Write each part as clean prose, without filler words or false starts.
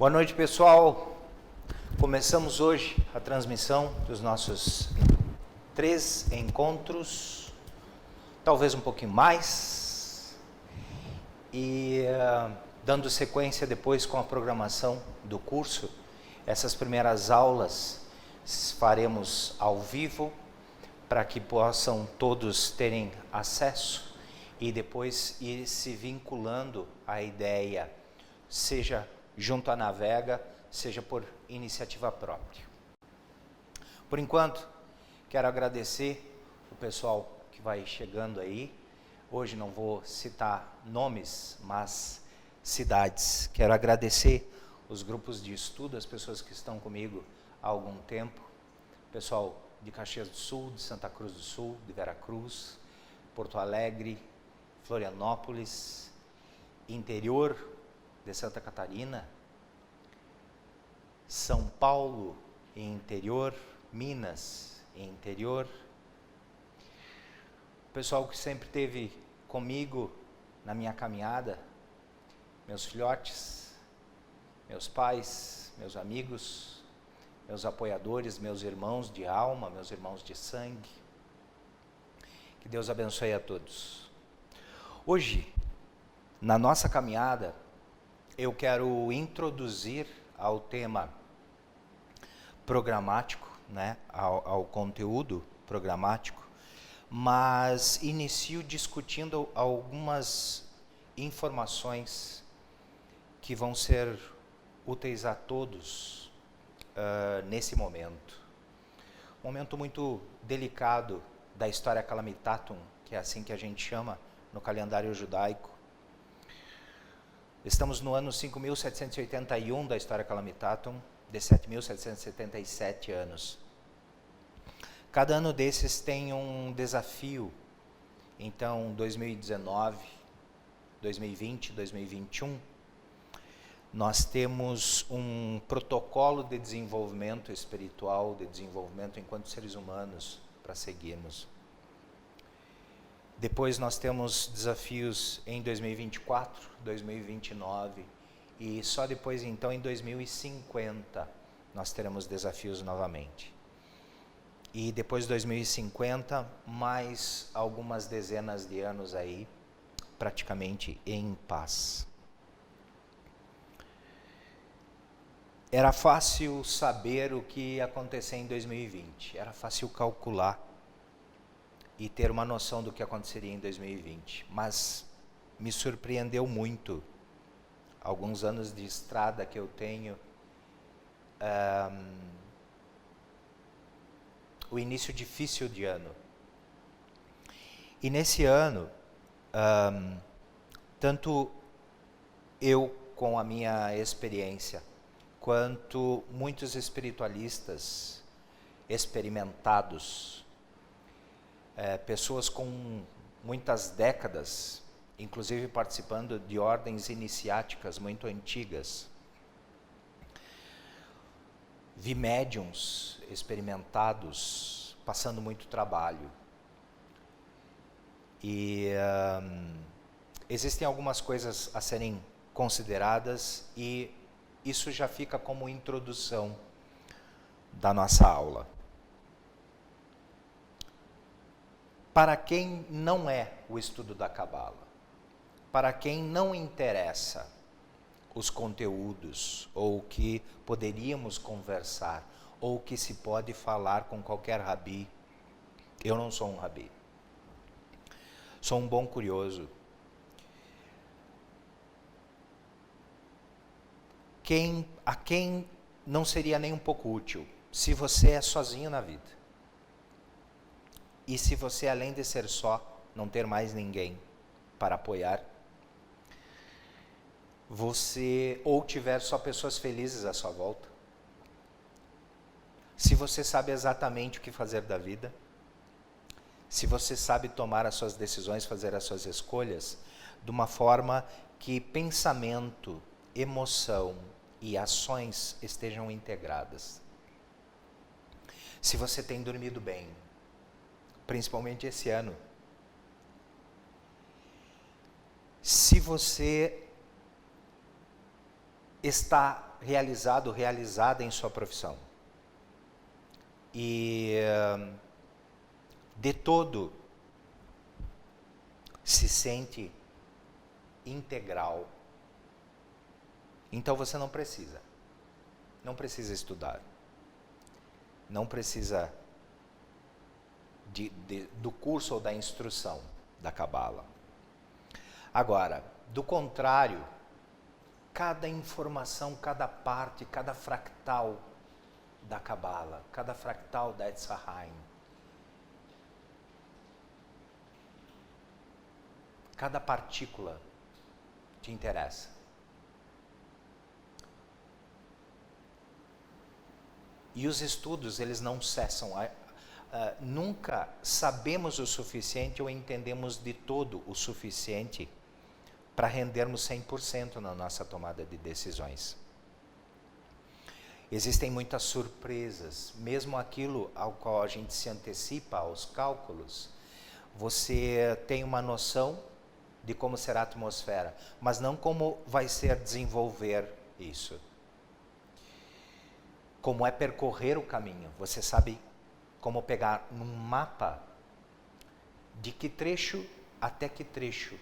Boa noite, pessoal. Começamos hoje a transmissão dos nossos 3 encontros, talvez um pouquinho mais, e dando sequência depois com a programação do curso. Essas primeiras aulas faremos ao vivo, para que possam todos terem acesso e depois ir se vinculando à ideia, seja junto à Navega, seja por iniciativa própria. Por enquanto, quero agradecer o pessoal que vai chegando aí. Hoje não vou citar nomes, mas cidades. Quero agradecer os grupos de estudo, as pessoas que estão comigo há algum tempo. Pessoal de Caxias do Sul, de Santa Cruz do Sul, de Veracruz, Porto Alegre, Florianópolis, interior de Santa Catarina, São Paulo e interior, Minas e interior. O pessoal que sempre esteve comigo na minha caminhada, meus filhotes, meus pais, meus amigos, meus apoiadores, meus irmãos de alma, meus irmãos de sangue. Que Deus abençoe a todos. Hoje, na nossa caminhada, eu quero introduzir ao tema programático, ao conteúdo programático, mas inicio discutindo algumas informações que vão ser úteis a todos nesse momento. Momento muito delicado da história Calamitatum, que é assim que a gente chama no calendário judaico. Estamos no ano 5.781 da história Calamitatum, de 7.777 anos. Cada ano desses tem um desafio. Então, 2019, 2020, 2021, nós temos um protocolo de desenvolvimento espiritual, de desenvolvimento enquanto seres humanos, para seguirmos. Depois nós temos desafios em 2024, 2029 e só depois então em 2050 nós teremos desafios novamente. E depois de 2050, mais algumas dezenas de anos aí, praticamente em paz. Era fácil saber o que ia acontecer em 2020, era fácil calcular e ter uma noção do que aconteceria em 2020, mas me surpreendeu muito, alguns anos de estrada que eu tenho, o início difícil de ano. E nesse ano, tanto eu com a minha experiência, quanto muitos espiritualistas experimentados, pessoas com muitas décadas, inclusive participando de ordens iniciáticas muito antigas. Vi médiuns experimentados passando muito trabalho. E existem algumas coisas a serem consideradas e isso já fica como introdução da nossa aula. Para quem não é o estudo da Cabala, para quem não interessa os conteúdos, ou o que poderíamos conversar, ou o que se pode falar com qualquer rabi, eu não sou um rabi. Sou um bom curioso. A quem não seria nem um pouco útil, se você é sozinho na vida. E se você, além de ser só, não ter mais ninguém para apoiar, você ou tiver só pessoas felizes à sua volta, se você sabe exatamente o que fazer da vida, se você sabe tomar as suas decisões, fazer as suas escolhas, de uma forma que pensamento, emoção e ações estejam integradas. Se você tem dormido bem, principalmente esse ano. Se você está realizado, realizada em sua profissão. E de todo se sente integral. Então você não precisa estudar, não precisa do curso ou da instrução da Cabala. Agora, do contrário, cada informação, cada parte, cada fractal da Cabala, cada fractal da Etz Haim, cada partícula te interessa. E os estudos, eles não cessam. Nunca sabemos o suficiente ou entendemos de todo o suficiente para rendermos 100% na nossa tomada de decisões. Existem muitas surpresas, mesmo aquilo ao qual a gente se antecipa aos cálculos, você tem uma noção de como será a atmosfera, mas não como vai ser desenvolver isso. Como é percorrer o caminho. Você sabe como pegar num mapa de que trecho até que trecho,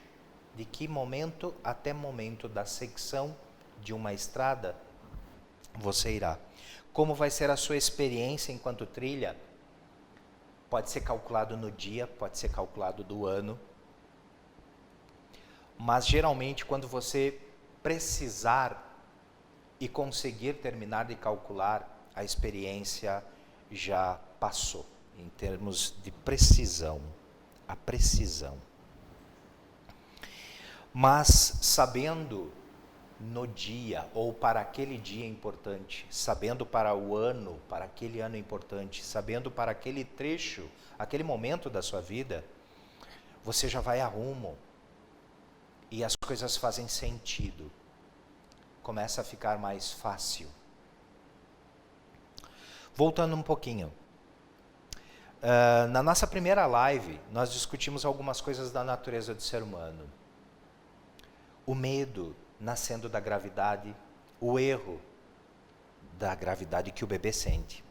de que momento até momento da secção de uma estrada você irá. Como vai ser a sua experiência enquanto trilha? Pode ser calculado no dia, pode ser calculado do ano. Mas geralmente quando você precisar e conseguir terminar de calcular, a experiência já passou, em termos de precisão, a precisão. Mas sabendo no dia, ou para aquele dia importante, sabendo para o ano, para aquele ano importante, sabendo para aquele trecho, aquele momento da sua vida, você já vai a rumo, e as coisas fazem sentido. Começa a ficar mais fácil. Voltando um pouquinho. Na nossa primeira live, nós discutimos algumas coisas da natureza do ser humano. O medo nascendo da gravidade, o erro da gravidade que o bebê sente.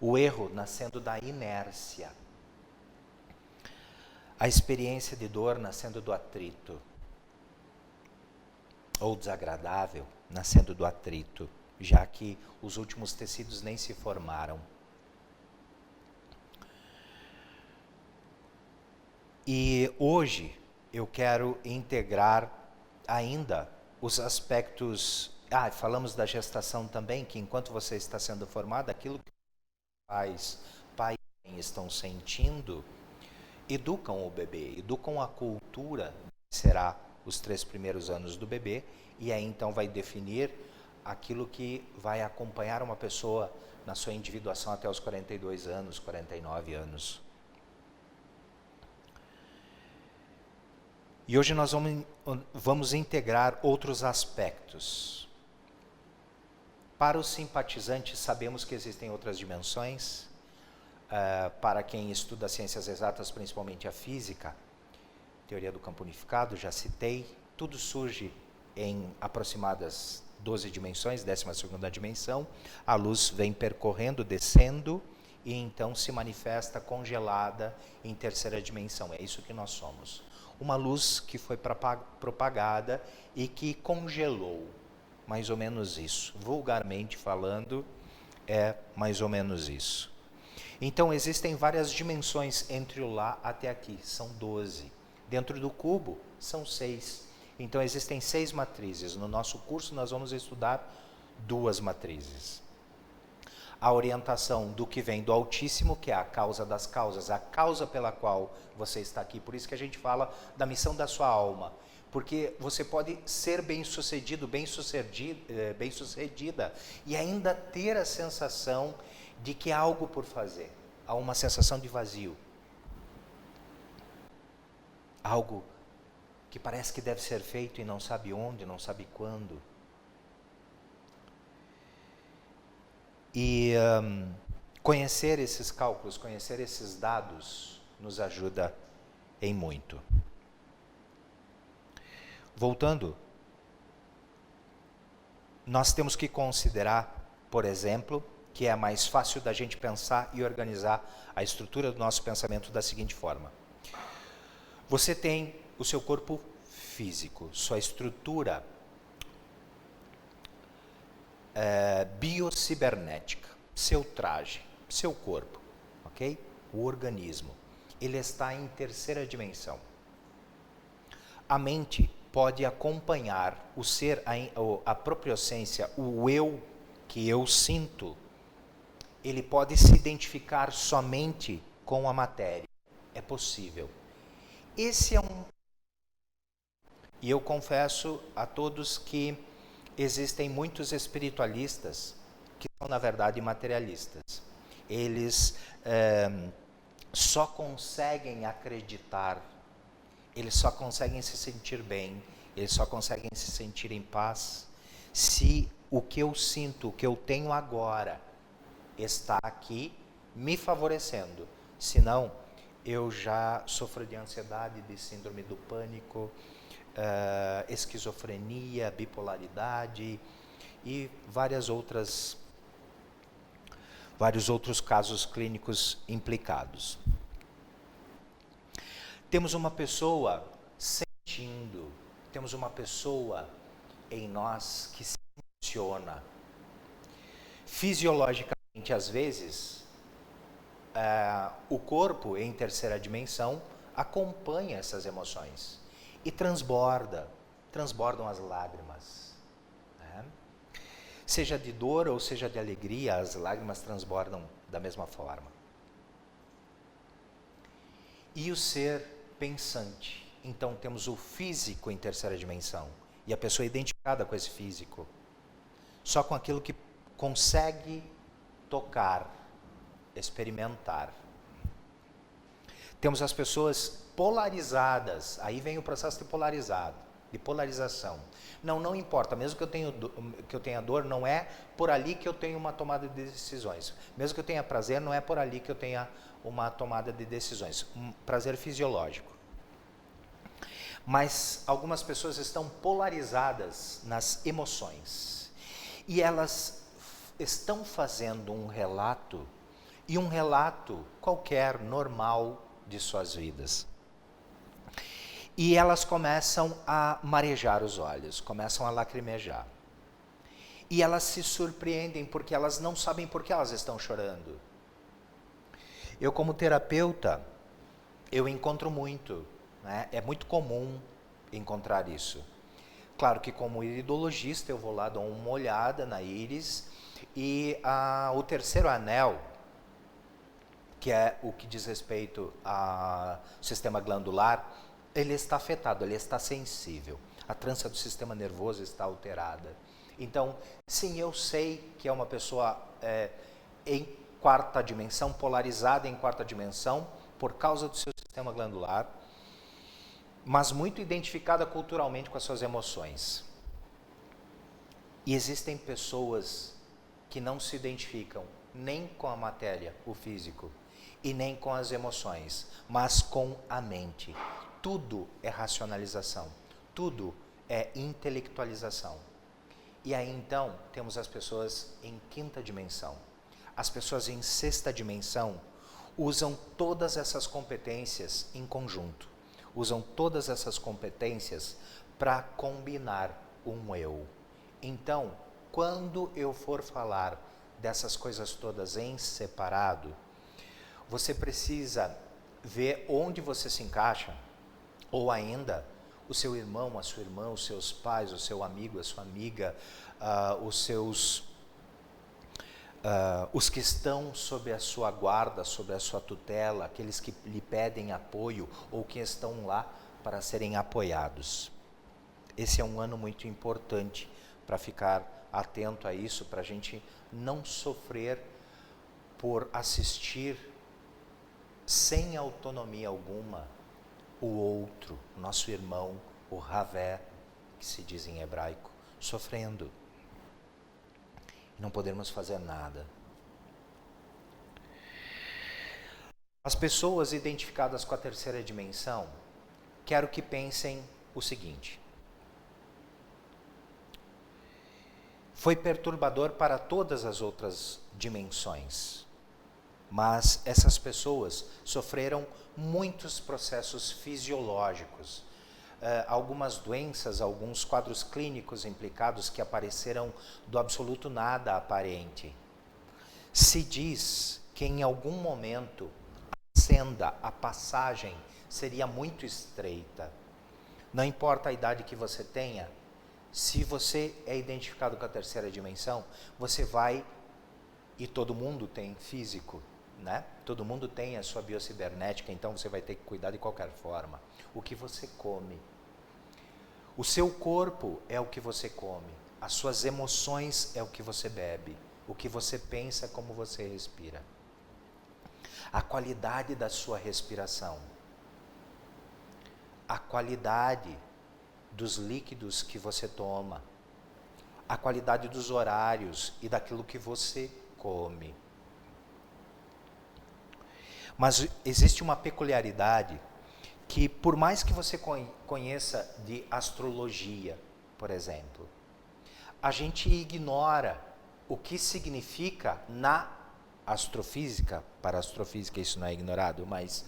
O erro nascendo da inércia. A experiência de dor nascendo do atrito. Ou desagradável, nascendo do atrito, já que os últimos tecidos nem se formaram. E hoje eu quero integrar ainda os aspectos... falamos da gestação também, que enquanto você está sendo formada, aquilo que os pais estão sentindo, educam o bebê, educam a cultura que será os 3 primeiros anos do bebê, e aí então vai definir aquilo que vai acompanhar uma pessoa na sua individuação até os 42 anos, 49 anos. E hoje nós vamos integrar outros aspectos. Para os simpatizantes, sabemos que existem outras dimensões. Para quem estuda ciências exatas, principalmente a física, teoria do campo unificado, já citei, tudo surge em aproximadas 12 dimensões, 12ª dimensão, a luz vem percorrendo, descendo, e então se manifesta congelada em 3ª dimensão. É isso que nós somos. Uma luz que foi propagada e que congelou, mais ou menos isso. Vulgarmente falando, é mais ou menos isso. Então existem várias dimensões entre o lá até aqui, são 12. Dentro do cubo, são 6. Então, existem 6 matrizes. No nosso curso, nós vamos estudar 2 matrizes. A orientação do que vem do Altíssimo, que é a causa das causas, a causa pela qual você está aqui. Por isso que a gente fala da missão da sua alma. Porque você pode ser bem-sucedido, bem-sucedida, e ainda ter a sensação de que há algo por fazer. Há uma sensação de vazio. Algo que parece que deve ser feito e não sabe onde, não sabe quando. E conhecer esses cálculos, conhecer esses dados, nos ajuda em muito. Voltando, nós temos que considerar, por exemplo, que é mais fácil da gente pensar e organizar a estrutura do nosso pensamento da seguinte forma. Você tem o seu corpo físico, sua estrutura biocibernética, seu traje, seu corpo, ok? O organismo, ele está em terceira dimensão. A mente pode acompanhar o ser, a propriocência, o eu que eu sinto, ele pode se identificar somente com a matéria. É possível. Esse é um... E eu confesso a todos que existem muitos espiritualistas que são, na verdade, materialistas. Eles só conseguem acreditar, eles só conseguem se sentir bem, eles só conseguem se sentir em paz se o que eu sinto, o que eu tenho agora, está aqui me favorecendo. Senão, eu já sofro de ansiedade, de síndrome do pânico, esquizofrenia, bipolaridade e vários outros casos clínicos implicados. Temos uma pessoa sentindo, temos uma pessoa em nós que se emociona. Fisiologicamente, às vezes, o corpo em terceira dimensão acompanha essas emoções e transbordam as lágrimas, né? Seja de dor ou seja de alegria, as lágrimas transbordam da mesma forma. E o ser pensante, então temos o físico em terceira dimensão, e a pessoa é identificada com esse físico, só com aquilo que consegue tocar, experimentar. Temos as pessoas polarizadas, aí vem o processo de polarização. Não importa, mesmo que eu tenha dor, não é por ali que eu tenho uma tomada de decisões. Mesmo que eu tenha prazer, não é por ali que eu tenha uma tomada de decisões. Um prazer fisiológico. Mas algumas pessoas estão polarizadas nas emoções. E elas estão fazendo um relato, e um relato qualquer, normal, de suas vidas. E elas começam a marejar os olhos, começam a lacrimejar. E elas se surpreendem porque elas não sabem por que elas estão chorando. Eu, como terapeuta, eu encontro muito, né? É muito comum encontrar isso. Claro que como iridologista eu vou lá, dou uma olhada na íris, e o terceiro anel, que é o que diz respeito ao sistema glandular, ele está afetado, ele está sensível. A trança do sistema nervoso está alterada. Então, sim, eu sei que é uma pessoa em quarta dimensão, polarizada em quarta dimensão, por causa do seu sistema glandular, mas muito identificada culturalmente com as suas emoções. E existem pessoas que não se identificam nem com a matéria, o físico, e nem com as emoções, mas com a mente. Tudo é racionalização, tudo é intelectualização. E aí então temos as pessoas em quinta dimensão. As pessoas em sexta dimensão usam todas essas competências em conjunto, usam todas essas competências para combinar um eu. Então, quando eu for falar dessas coisas todas em separado, você precisa ver onde você se encaixa, ou ainda o seu irmão, a sua irmã, os seus pais, o seu amigo, a sua amiga, os que estão sob a sua guarda, sob a sua tutela, aqueles que lhe pedem apoio ou que estão lá para serem apoiados. Esse é um ano muito importante para ficar atento a isso, para a gente não sofrer por assistir sem autonomia alguma o outro, nosso irmão, o Havé, que se diz em hebraico, sofrendo. Não podemos fazer nada. As pessoas identificadas com a terceira dimensão, quero que pensem o seguinte: Foi perturbador para todas as outras dimensões. Mas essas pessoas sofreram muitos processos fisiológicos, algumas doenças, alguns quadros clínicos implicados que apareceram do absoluto nada aparente. Se diz que em algum momento a senda, a passagem seria muito estreita. Não importa a idade que você tenha, se você é identificado com a terceira dimensão, você vai, e todo mundo tem físico, né? Todo mundo tem a sua biocibernética, então você vai ter que cuidar de qualquer forma. O que você come. O seu corpo é o que você come. As suas emoções é o que você bebe. O que você pensa é como você respira. A qualidade da sua respiração. A qualidade dos líquidos que você toma. A qualidade dos horários e daquilo que você come. Mas existe uma peculiaridade que, por mais que você conheça de astrologia, por exemplo, a gente ignora o que significa na astrofísica. Para a astrofísica isso não é ignorado, mas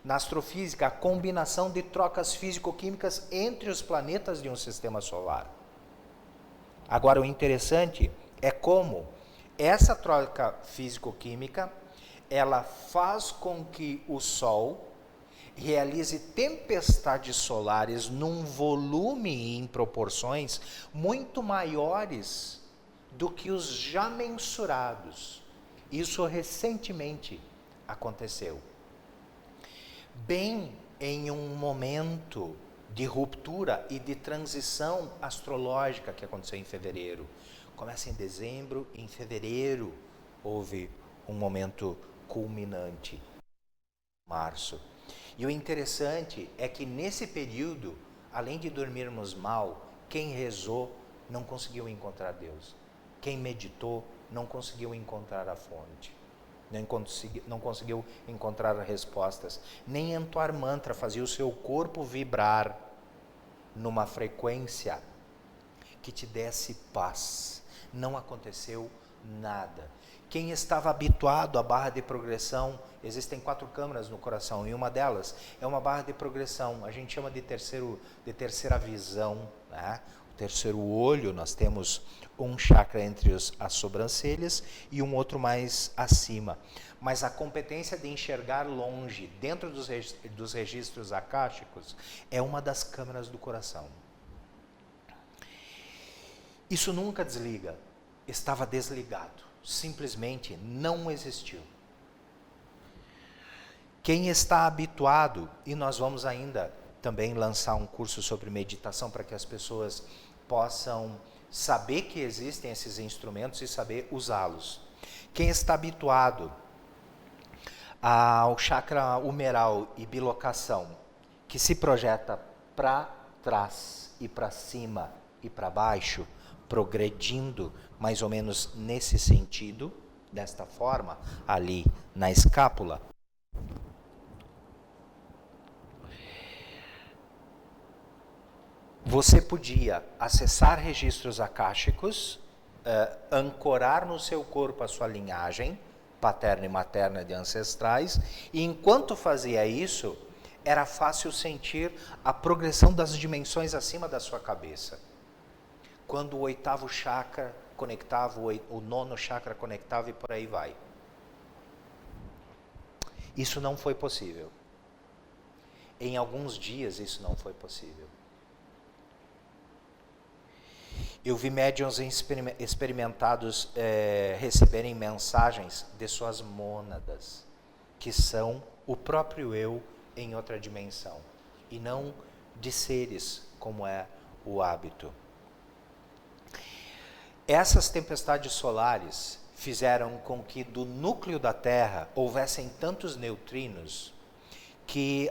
na astrofísica a combinação de trocas físico-químicas entre os planetas de um sistema solar. Agora, o interessante é como essa troca físico-química ela faz com que o Sol realize tempestades solares num volume e em proporções muito maiores do que os já mensurados. Isso recentemente aconteceu. Bem em um momento de ruptura e de transição astrológica que aconteceu em fevereiro. Começa em dezembro, em fevereiro houve um momento culminante, março. E o interessante é que nesse período, além de dormirmos mal, quem rezou não conseguiu encontrar Deus. Quem meditou não conseguiu encontrar a fonte. Não conseguiu encontrar respostas. Nem entoar mantra, fazia o seu corpo vibrar numa frequência que te desse paz. Não aconteceu nada. Quem estava habituado à barra de progressão, existem 4 câmaras no coração, e uma delas é uma barra de progressão, a gente chama de terceira visão, né? O terceiro olho, nós temos um chakra entre as sobrancelhas e um outro mais acima. Mas a competência de enxergar longe, dentro dos registros akáshicos, é uma das câmaras do coração. Isso nunca desliga, estava desligado. Simplesmente não existiu. Quem está habituado, e nós vamos ainda também lançar um curso sobre meditação para que as pessoas possam saber que existem esses instrumentos e saber usá-los. Quem está habituado ao chakra humeral e bilocação, que se projeta para trás e para cima e para baixo, progredindo mais ou menos nesse sentido, desta forma, ali na escápula. Você podia acessar registros akáshicos, ancorar no seu corpo a sua linhagem paterna e materna de ancestrais, e enquanto fazia isso, era fácil sentir a progressão das dimensões acima da sua cabeça. Quando o 8º chakra conectava, o 9º chakra conectava e por aí vai. Isso não foi possível. Em alguns dias isso não foi possível. Eu vi médiuns experimentados receberem mensagens de suas mônadas, que são o próprio eu em outra dimensão, e não de seres como é o hábito. Essas tempestades solares fizeram com que do núcleo da Terra houvessem tantos neutrinos que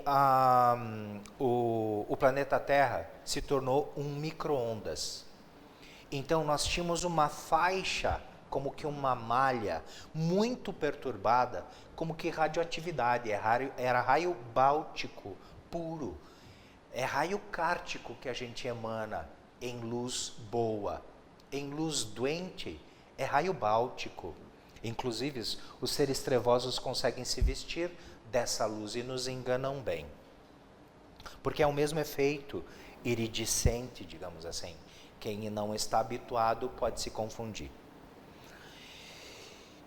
o planeta Terra se tornou um micro-ondas. Então nós tínhamos uma faixa, como que uma malha, muito perturbada, como que radioatividade, era raio báltico puro, é raio cártico que a gente emana em luz boa. em luz doente é raio báltico. Inclusive, os seres trevosos conseguem se vestir dessa luz e nos enganam bem. Porque é o mesmo efeito iridescente, digamos assim. Quem não está habituado pode se confundir.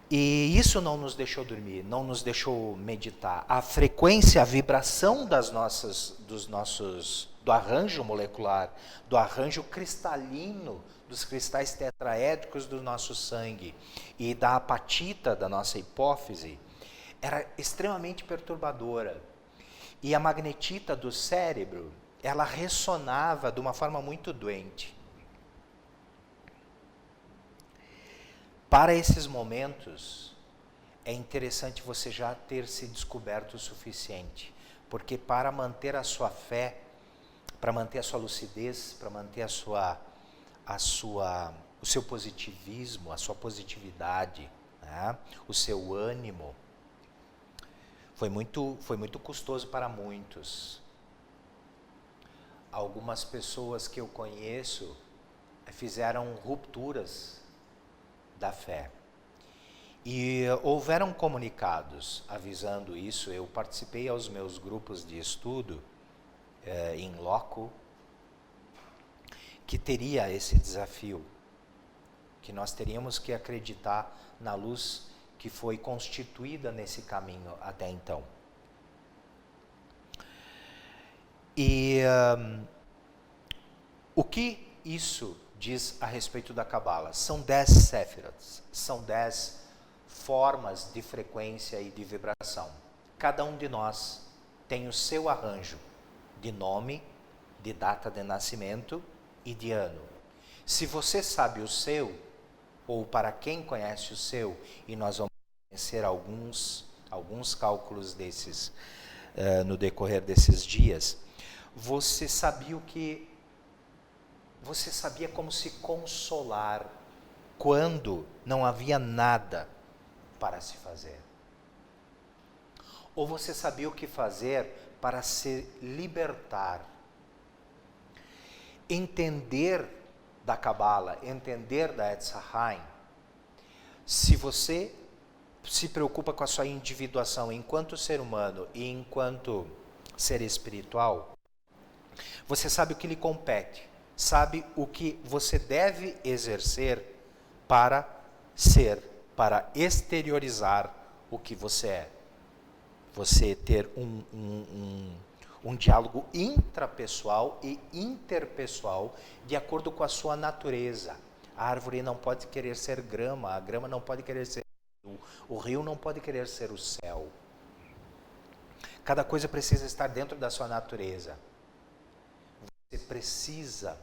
E isso não nos deixou dormir, não nos deixou meditar. A frequência, a vibração do arranjo molecular, do arranjo cristalino, dos cristais tetraédricos do nosso sangue e da apatita da nossa hipófise, era extremamente perturbadora. E a magnetita do cérebro, ela ressonava de uma forma muito doente. Para esses momentos, é interessante você já ter se descoberto o suficiente, porque para manter a sua fé, para manter a sua lucidez, para manter o seu positivismo, a sua positividade, né? O seu ânimo, foi muito custoso para muitos. Algumas pessoas que eu conheço fizeram rupturas da fé. E houveram comunicados avisando isso. Eu participei aos meus grupos de estudo em loco, que teria esse desafio, que nós teríamos que acreditar na luz que foi constituída nesse caminho até então. E o que isso diz a respeito da Cabala? São 10 séfiras, são 10 formas de frequência e de vibração. Cada um de nós tem o seu arranjo de nome, de data de nascimento e de ano. Se você sabe o seu, ou para quem conhece o seu, e nós vamos conhecer alguns cálculos desses no decorrer desses dias, você sabia como se consolar quando não havia nada para se fazer. Ou você sabia o que fazer para se libertar. Entender da Cabala, entender da Etz Haim, se você se preocupa com a sua individuação enquanto ser humano e enquanto ser espiritual, você sabe o que lhe compete, sabe o que você deve exercer para ser, para exteriorizar o que você é. Você ter um diálogo intrapessoal e interpessoal de acordo com a sua natureza. A árvore não pode querer ser grama, a grama não pode querer ser o rio não pode querer ser o céu. Cada coisa precisa estar dentro da sua natureza. Você precisa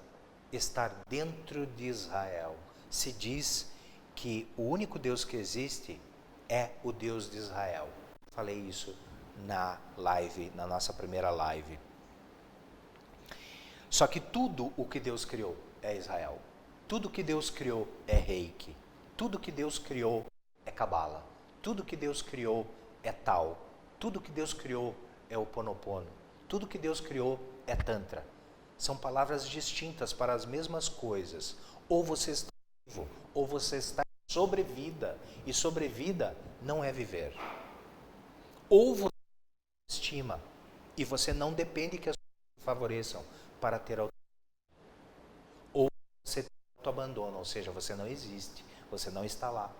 estar dentro de Israel. Se diz que o único Deus que existe é o Deus de Israel. Falei isso na nossa primeira live. Só que tudo o que Deus criou é Israel. Tudo que Deus criou é Reiki. Tudo que Deus criou é Cabala. Tudo que Deus criou é Tao. Tudo que Deus criou é o Ho'oponopono. Tudo que Deus criou é Tantra. São palavras distintas para as mesmas coisas. Ou você está vivo, ou você está em sobrevida. E sobrevida não é viver. Ou você estima e você não depende que as coisas favoreçam para ter autonomia. Ou você abandona, ou seja, você não existe, você não está lá.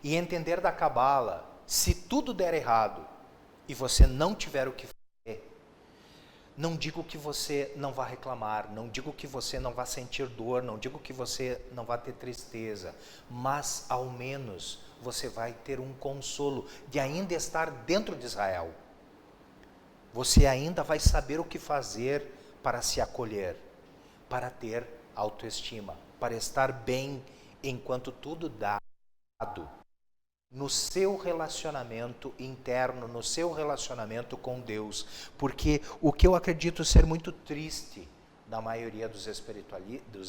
E entender da Cabala, se tudo der errado e você não tiver o que fazer, não digo que você não vá reclamar, não digo que você não vá sentir dor, não digo que você não vá ter tristeza, mas ao menos você vai ter um consolo de ainda estar dentro de Israel. Você ainda vai saber o que fazer para se acolher, para ter autoestima, para estar bem enquanto tudo dá errado no seu relacionamento interno, no seu relacionamento com Deus. Porque o que eu acredito ser muito triste da maioria dos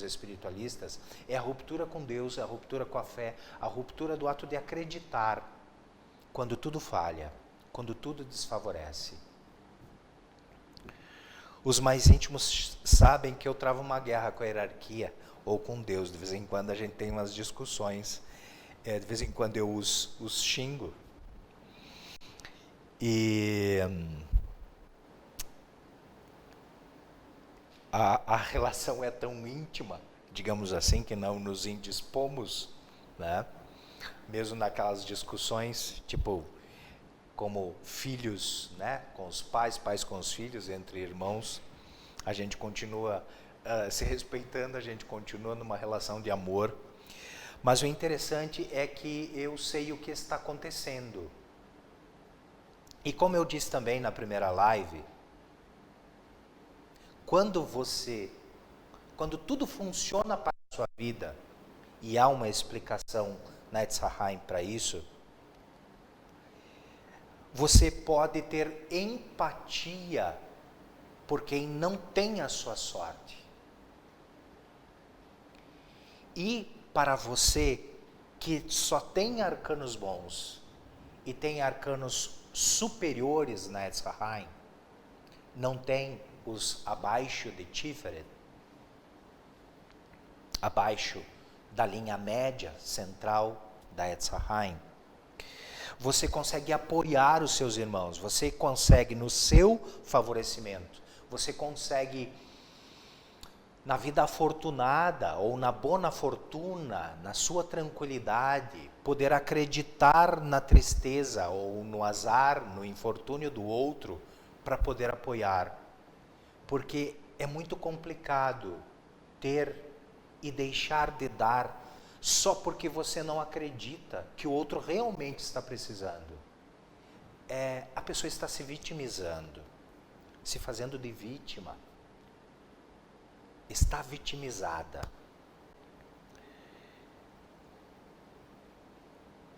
espiritualistas é a ruptura com Deus, a ruptura com a fé, a ruptura do ato de acreditar quando tudo falha, quando tudo desfavorece. Os mais íntimos sabem que eu travo uma guerra com a hierarquia. ou com Deus. De vez em quando a gente tem umas discussões, de vez em quando eu os xingo. E a relação é tão íntima, digamos assim, que não nos indispomos, né? Mesmo naquelas discussões, tipo, como filhos, né? Com os pais, pais com os filhos, entre irmãos, a gente continua se respeitando, a gente continua numa relação de amor. Mas o interessante é que eu sei o que está acontecendo. E como eu disse também na primeira live, quando tudo funciona para a sua vida, e há uma explicação na Etzraim para isso, você pode ter empatia por quem não tem a sua sorte. E para você que só tem arcanos bons e tem arcanos superiores na Etzraim, não tem os abaixo de Tiferet, abaixo da linha média central da Etzraim, você consegue apoiar os seus irmãos, você consegue no seu favorecimento, você consegue na vida afortunada ou na bona fortuna, na sua tranquilidade, poder acreditar na tristeza ou no azar, no infortúnio do outro, para poder apoiar. Porque é muito complicado ter e deixar de dar só porque você não acredita que o outro realmente está precisando. A pessoa está se vitimizando, se fazendo de vítima. Está vitimizada.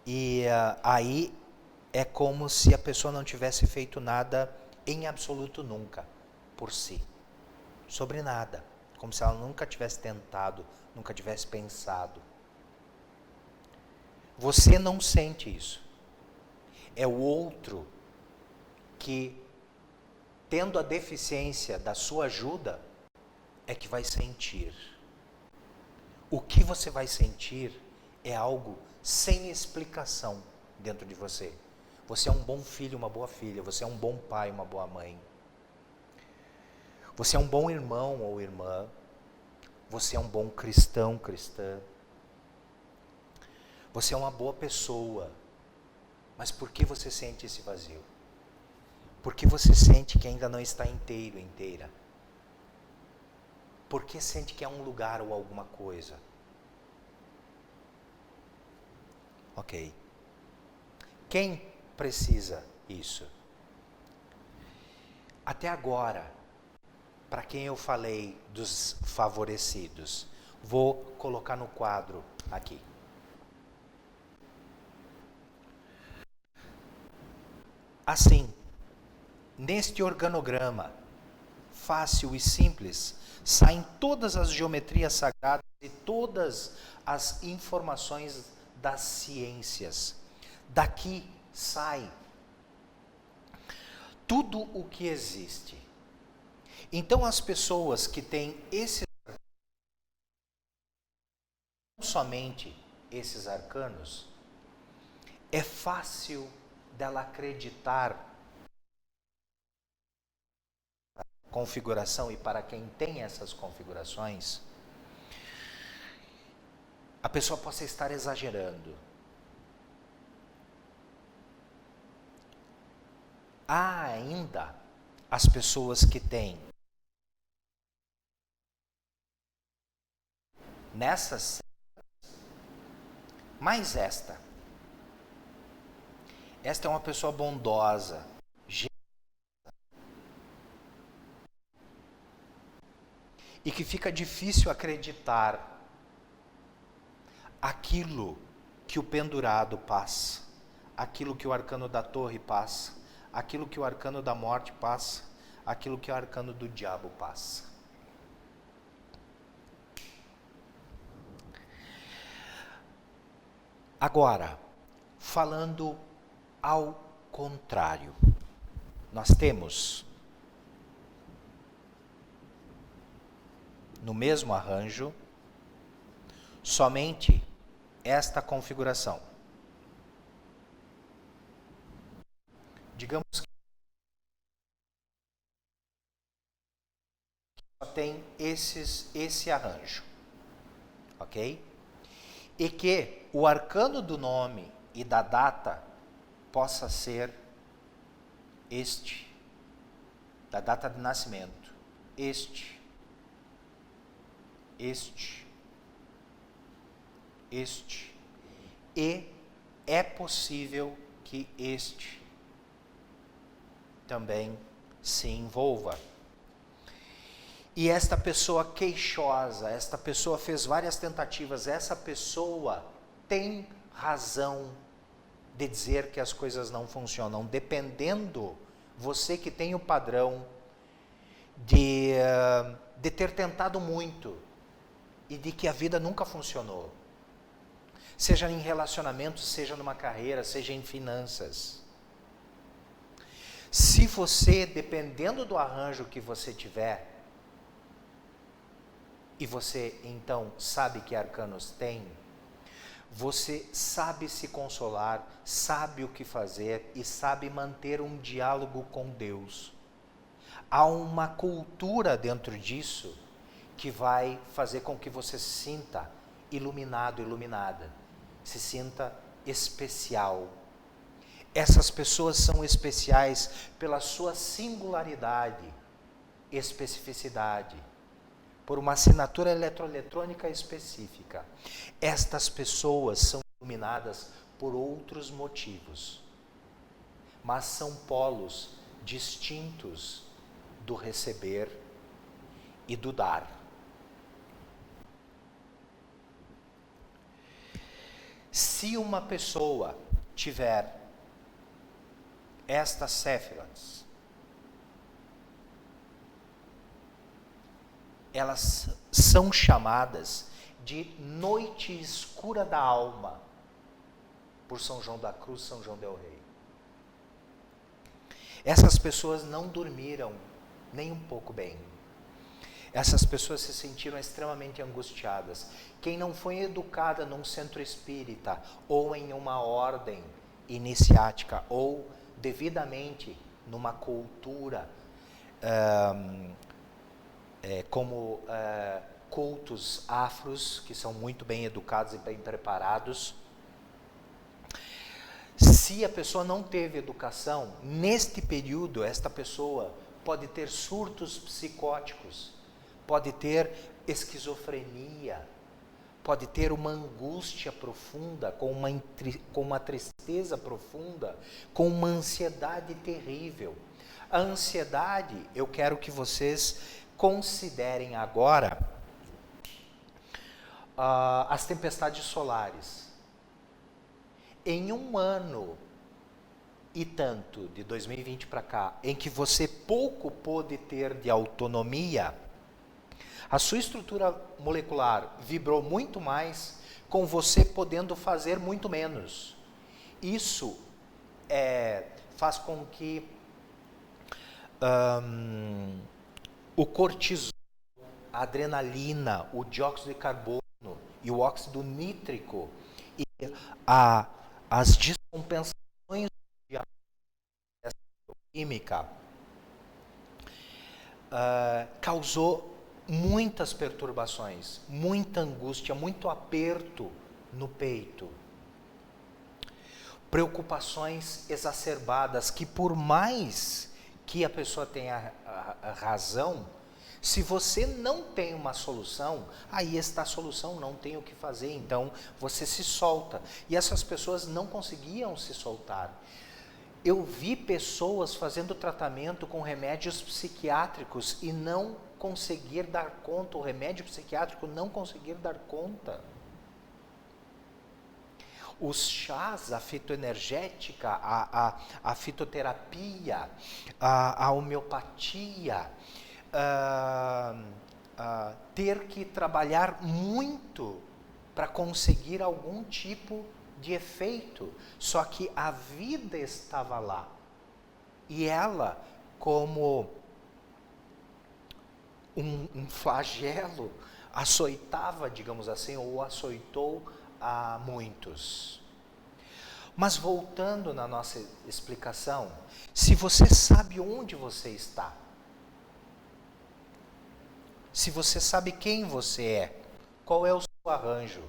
E aí é como se a pessoa não tivesse feito nada em absoluto nunca, por si. Sobre nada. Como se ela nunca tivesse tentado, nunca tivesse pensado. Você não sente isso. É o outro que, tendo a deficiência da sua ajuda, é que vai sentir. O que você vai sentir é algo sem explicação dentro de você. Você é um bom filho, uma boa filha. Você é um bom pai, uma boa mãe. Você é um bom irmão ou irmã. Você é um bom cristão, cristã. Você é uma boa pessoa. Mas por que você sente esse vazio? Porque você sente que ainda não está inteiro, inteira. Por que sente que é um lugar ou alguma coisa? Ok. Quem precisa isso? Até agora, para quem eu falei dos favorecidos, vou colocar no quadro aqui. Assim, neste organograma fácil e simples, saem todas as geometrias sagradas e todas as informações das ciências. Daqui sai tudo o que existe. Então as pessoas que têm não somente esses arcanos, é fácil dela acreditar configuração, e para quem tem essas configurações, a pessoa possa estar exagerando. Há ainda as pessoas que têm nessas, mais esta é uma pessoa bondosa, e que fica difícil acreditar aquilo que o pendurado passa, aquilo que o arcano da torre passa, aquilo que o arcano da morte passa, aquilo que o arcano do diabo passa. Agora, falando ao contrário, nós temos no mesmo arranjo somente esta configuração. Digamos que só tem esse arranjo, ok? E que o arcano do nome e da data possa ser este, da data de nascimento, este, e é possível que este também se envolva. E esta pessoa queixosa, esta pessoa fez várias tentativas, essa pessoa tem razão de dizer que as coisas não funcionam, dependendo, você que tem o padrão de ter tentado muito e de que a vida nunca funcionou. Seja em relacionamentos, seja numa carreira, seja em finanças. Se você, dependendo do arranjo que você tiver, e você então sabe que arcanos tem, você sabe se consolar, sabe o que fazer e sabe manter um diálogo com Deus. Há uma cultura dentro disso que vai fazer com que você se sinta iluminado, iluminada, se sinta especial. Essas pessoas são especiais pela sua singularidade, especificidade, por uma assinatura eletroeletrônica específica. Estas pessoas são iluminadas por outros motivos, mas são polos distintos do receber e do dar. Se uma pessoa tiver estas séfiras, elas são chamadas de noite escura da alma, por São João da Cruz, São João del Rei. Essas pessoas não dormiram nem um pouco bem. Essas pessoas se sentiram extremamente angustiadas. Quem não foi educada num centro espírita, ou em uma ordem iniciática, ou devidamente numa cultura, como cultos afros, que são muito bem educados e bem preparados. Se a pessoa não teve educação, neste período, esta pessoa pode ter surtos psicóticos, pode ter esquizofrenia, pode ter uma angústia profunda, com uma tristeza profunda, com uma ansiedade terrível. A ansiedade, eu quero que vocês considerem agora as tempestades solares. Em um ano e tanto, de 2020 para cá, em que você pouco pôde ter de autonomia, a sua estrutura molecular vibrou muito mais, com você podendo fazer muito menos. Isso faz com que o cortisol, a adrenalina, o dióxido de carbono e o óxido nítrico e as descompensações de química causou muitas perturbações, muita angústia, muito aperto no peito. Preocupações exacerbadas que, por mais que a pessoa tenha a razão, se você não tem uma solução, aí está a solução, não tem o que fazer, então você se solta. E essas pessoas não conseguiam se soltar. Eu vi pessoas fazendo tratamento com remédios psiquiátricos e não conseguir dar conta, o remédio psiquiátrico não conseguir dar conta. Os chás, a fitoenergética, a fitoterapia, a homeopatia, ter que trabalhar muito para conseguir algum tipo de efeito, só que a vida estava lá, e ela, como um flagelo, açoitava, digamos assim, ou açoitou a muitos. Mas voltando na nossa explicação, se você sabe onde você está, se você sabe quem você é, qual é o seu arranjo,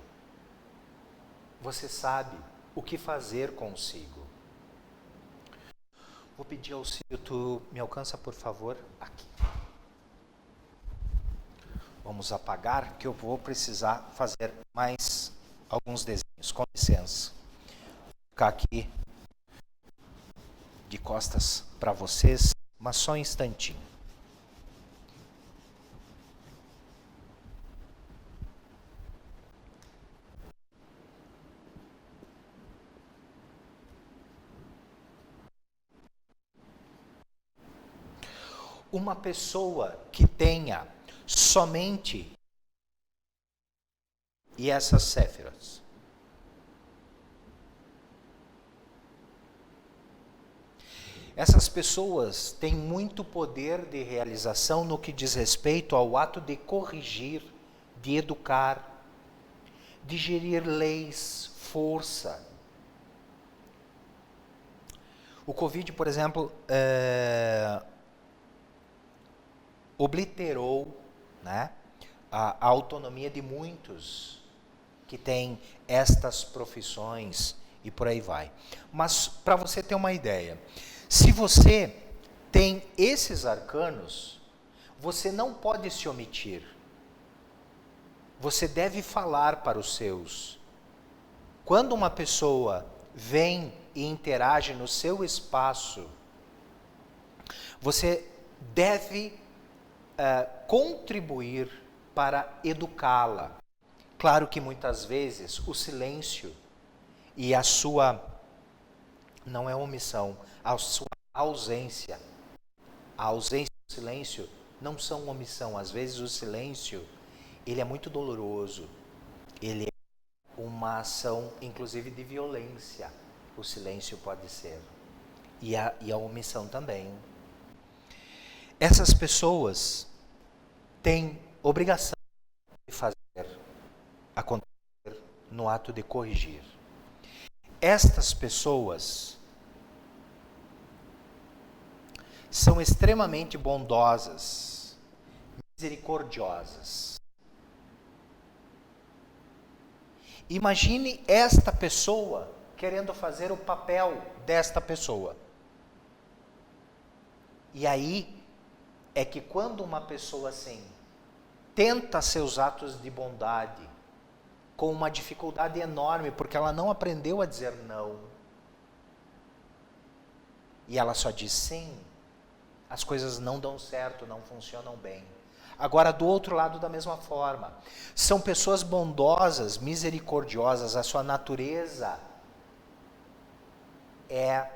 você sabe o que fazer consigo. Vou pedir auxílio, tu me alcança, por favor, aqui. Vamos apagar, que eu vou precisar fazer mais alguns desenhos, com licença. Vou ficar aqui de costas para vocês, mas só um instantinho. Uma pessoa que tenha somente e essas séfiras, essas pessoas têm muito poder de realização no que diz respeito ao ato de corrigir, de educar, de gerir leis, força. O Covid, por exemplo, obliterou, né, a autonomia de muitos que têm estas profissões e por aí vai. Mas, para você ter uma ideia, se você tem esses arcanos, você não pode se omitir. Você deve falar para os seus. Quando uma pessoa vem e interage no seu espaço, você deve contribuir para educá-la. Claro que muitas vezes o silêncio e a sua, não é omissão, a sua ausência, a ausência e o silêncio não são omissão. Às vezes o silêncio, ele é muito doloroso, ele é uma ação inclusive de violência, o silêncio pode ser, e a omissão também. Essas pessoas têm obrigação de fazer acontecer no ato de corrigir. Estas pessoas são extremamente bondosas, misericordiosas. Imagine esta pessoa querendo fazer o papel desta pessoa. E aí é que quando uma pessoa assim tenta seus atos de bondade com uma dificuldade enorme, porque ela não aprendeu a dizer não, e ela só diz sim, as coisas não dão certo, não funcionam bem. Agora, do outro lado, da mesma forma, são pessoas bondosas, misericordiosas, a sua natureza é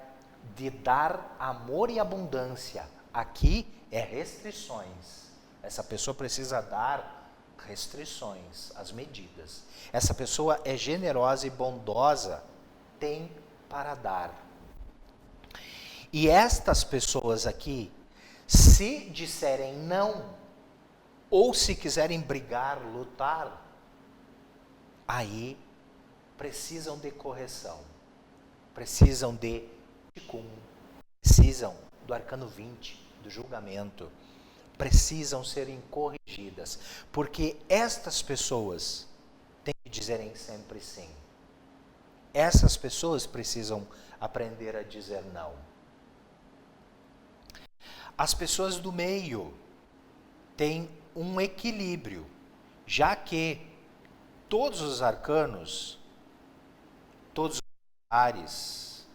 de dar amor e abundância. Aqui é restrições. Essa pessoa precisa dar restrições, as medidas. Essa pessoa é generosa e bondosa, tem para dar. E estas pessoas aqui, se disserem não, ou se quiserem brigar, lutar, aí precisam de correção, precisam de ticum, precisam do arcano 20, do julgamento, precisam serem corrigidas, porque estas pessoas têm que dizerem sempre sim. Essas pessoas precisam aprender a dizer não. As pessoas do meio têm um equilíbrio, já que todos os arcanos, todos os ares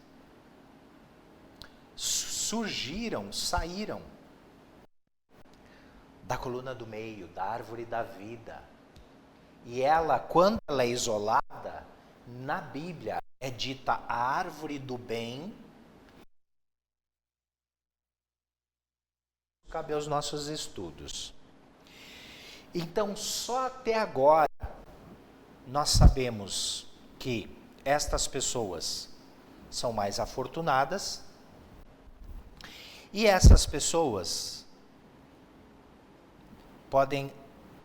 surgiram, saíram da coluna do meio, da árvore da vida. E ela, quando ela é isolada, na Bíblia é dita a árvore do bem. Cabe aos nossos estudos. Então, só até agora nós sabemos que estas pessoas são mais afortunadas e essas pessoas podem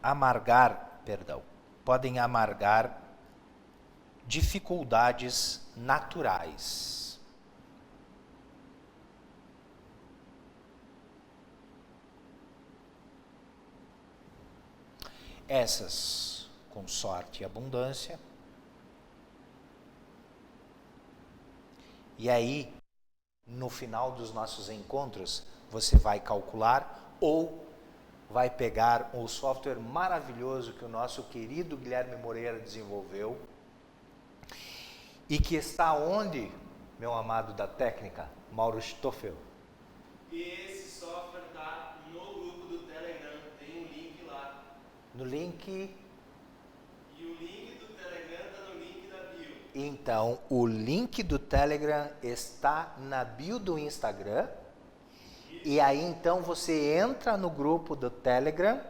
amargar podem amargar dificuldades naturais. Essas, com sorte e abundância. E aí, no final dos nossos encontros, você vai calcular ou vai pegar o software maravilhoso que o nosso querido Guilherme Moreira desenvolveu e que está onde, meu amado da técnica, Mauro Stoffel? E esse software está no grupo do Telegram, tem um link lá. No link... E o link do Telegram está no link da bio. Então, o link do Telegram está na bio do Instagram. E aí, então, você entra no grupo do Telegram.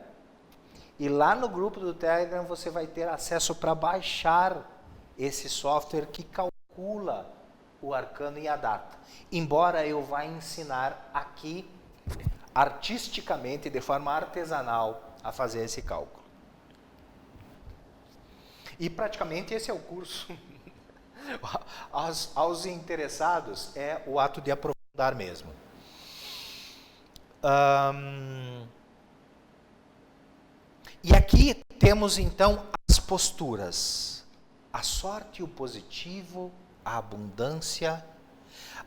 E lá no grupo do Telegram você vai ter acesso para baixar esse software que calcula o arcano e a data. Embora eu vá ensinar aqui, artisticamente, de forma artesanal, a fazer esse cálculo. E praticamente esse é o curso. Aos interessados, é o ato de aprofundar mesmo. E aqui temos então as posturas. A sorte, o positivo, a abundância,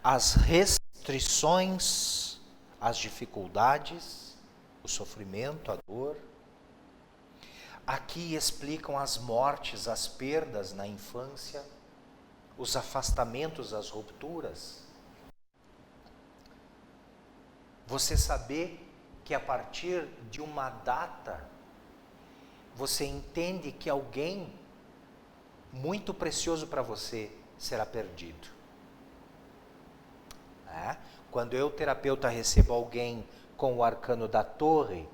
as restrições, as dificuldades, o sofrimento, a dor. Aqui explicam as mortes, as perdas na infância, os afastamentos, as rupturas. Você saber que a partir de uma data, você entende que alguém muito precioso para você será perdido. Quando eu, terapeuta, recebo alguém com o arcano da torre,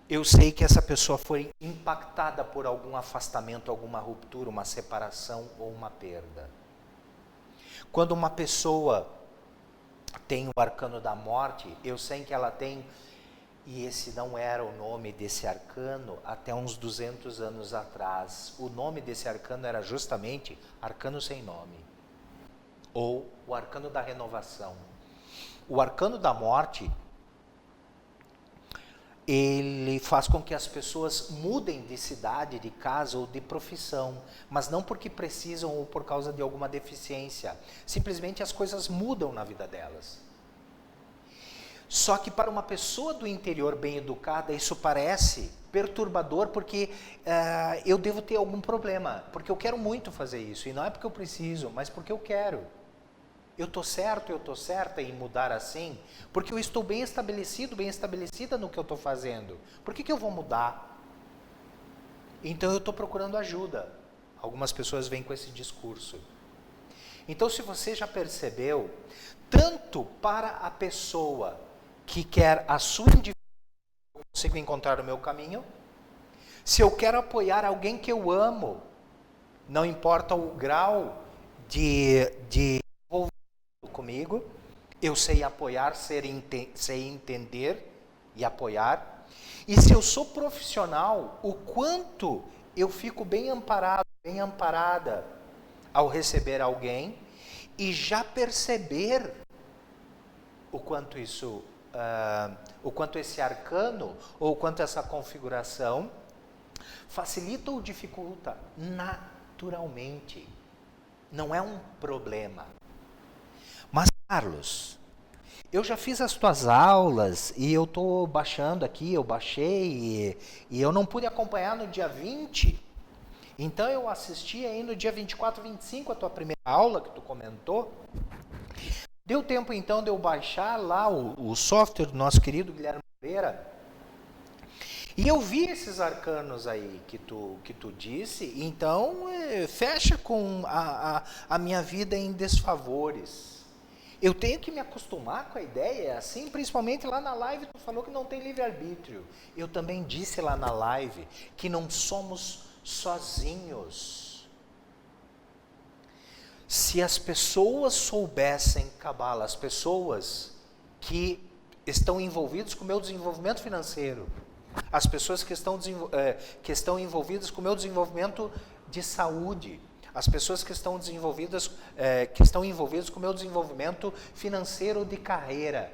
eu sei que essa pessoa foi impactada por algum afastamento, alguma ruptura, uma separação ou uma perda. Quando uma pessoa tem o arcano da morte, eu sei que ela tem, e esse não era o nome desse arcano até uns 200 anos atrás. O nome desse arcano era justamente arcano sem nome, ou o arcano da renovação. O arcano da morte, ele faz com que as pessoas mudem de cidade, de casa ou de profissão, mas não porque precisam ou por causa de alguma deficiência. Simplesmente as coisas mudam na vida delas. Só que para uma pessoa do interior bem educada, isso parece perturbador, porque eu devo ter algum problema, porque eu quero muito fazer isso, e não é porque eu preciso, mas porque eu quero. Eu estou certo, eu estou certa em mudar assim, porque eu estou bem estabelecido, bem estabelecida no que eu estou fazendo. Por que eu vou mudar? Então eu estou procurando ajuda. Algumas pessoas vêm com esse discurso. Então, se você já percebeu, tanto para a pessoa que quer a sua individualidade, eu consigo encontrar o meu caminho. Se eu quero apoiar alguém que eu amo, não importa o grau de envolvimento comigo, eu sei apoiar, sei entender e apoiar. E se eu sou profissional, o quanto eu fico bem amparado, bem amparada ao receber alguém e já perceber o quanto isso, o quanto esse arcano ou o quanto essa configuração facilita ou dificulta naturalmente. Não é um problema. Mas, Carlos, eu já fiz as tuas aulas e eu estou baixando aqui, eu baixei e eu não pude acompanhar no dia 20. Então eu assisti aí no dia 24, 25 a tua primeira aula que tu comentou. Deu tempo então de eu baixar lá o software do nosso querido Guilherme Moreira. E eu vi esses arcanos aí que tu disse, então fecha com a minha vida em desfavores. Eu tenho que me acostumar com a ideia, assim, principalmente lá na live tu falou que não tem livre-arbítrio. Eu também disse lá na live que não somos sozinhos. Se as pessoas soubessem Cabala, as pessoas que estão envolvidas com o meu desenvolvimento financeiro, as pessoas que estão envolvidas com o meu desenvolvimento de saúde, as pessoas que estão envolvidas com o meu desenvolvimento financeiro de carreira.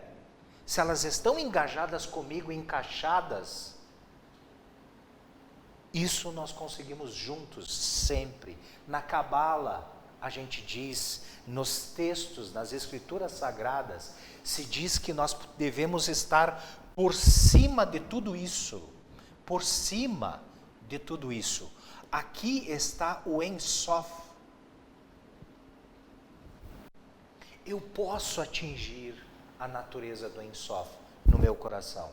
Se elas estão engajadas comigo, encaixadas, isso nós conseguimos juntos, sempre. Na Cabala, a gente diz, nos textos, nas escrituras sagradas, se diz que nós devemos estar por cima de tudo isso. Por cima de tudo isso. Aqui está o Ein Sof. Eu posso atingir a natureza do Ein Sof no meu coração.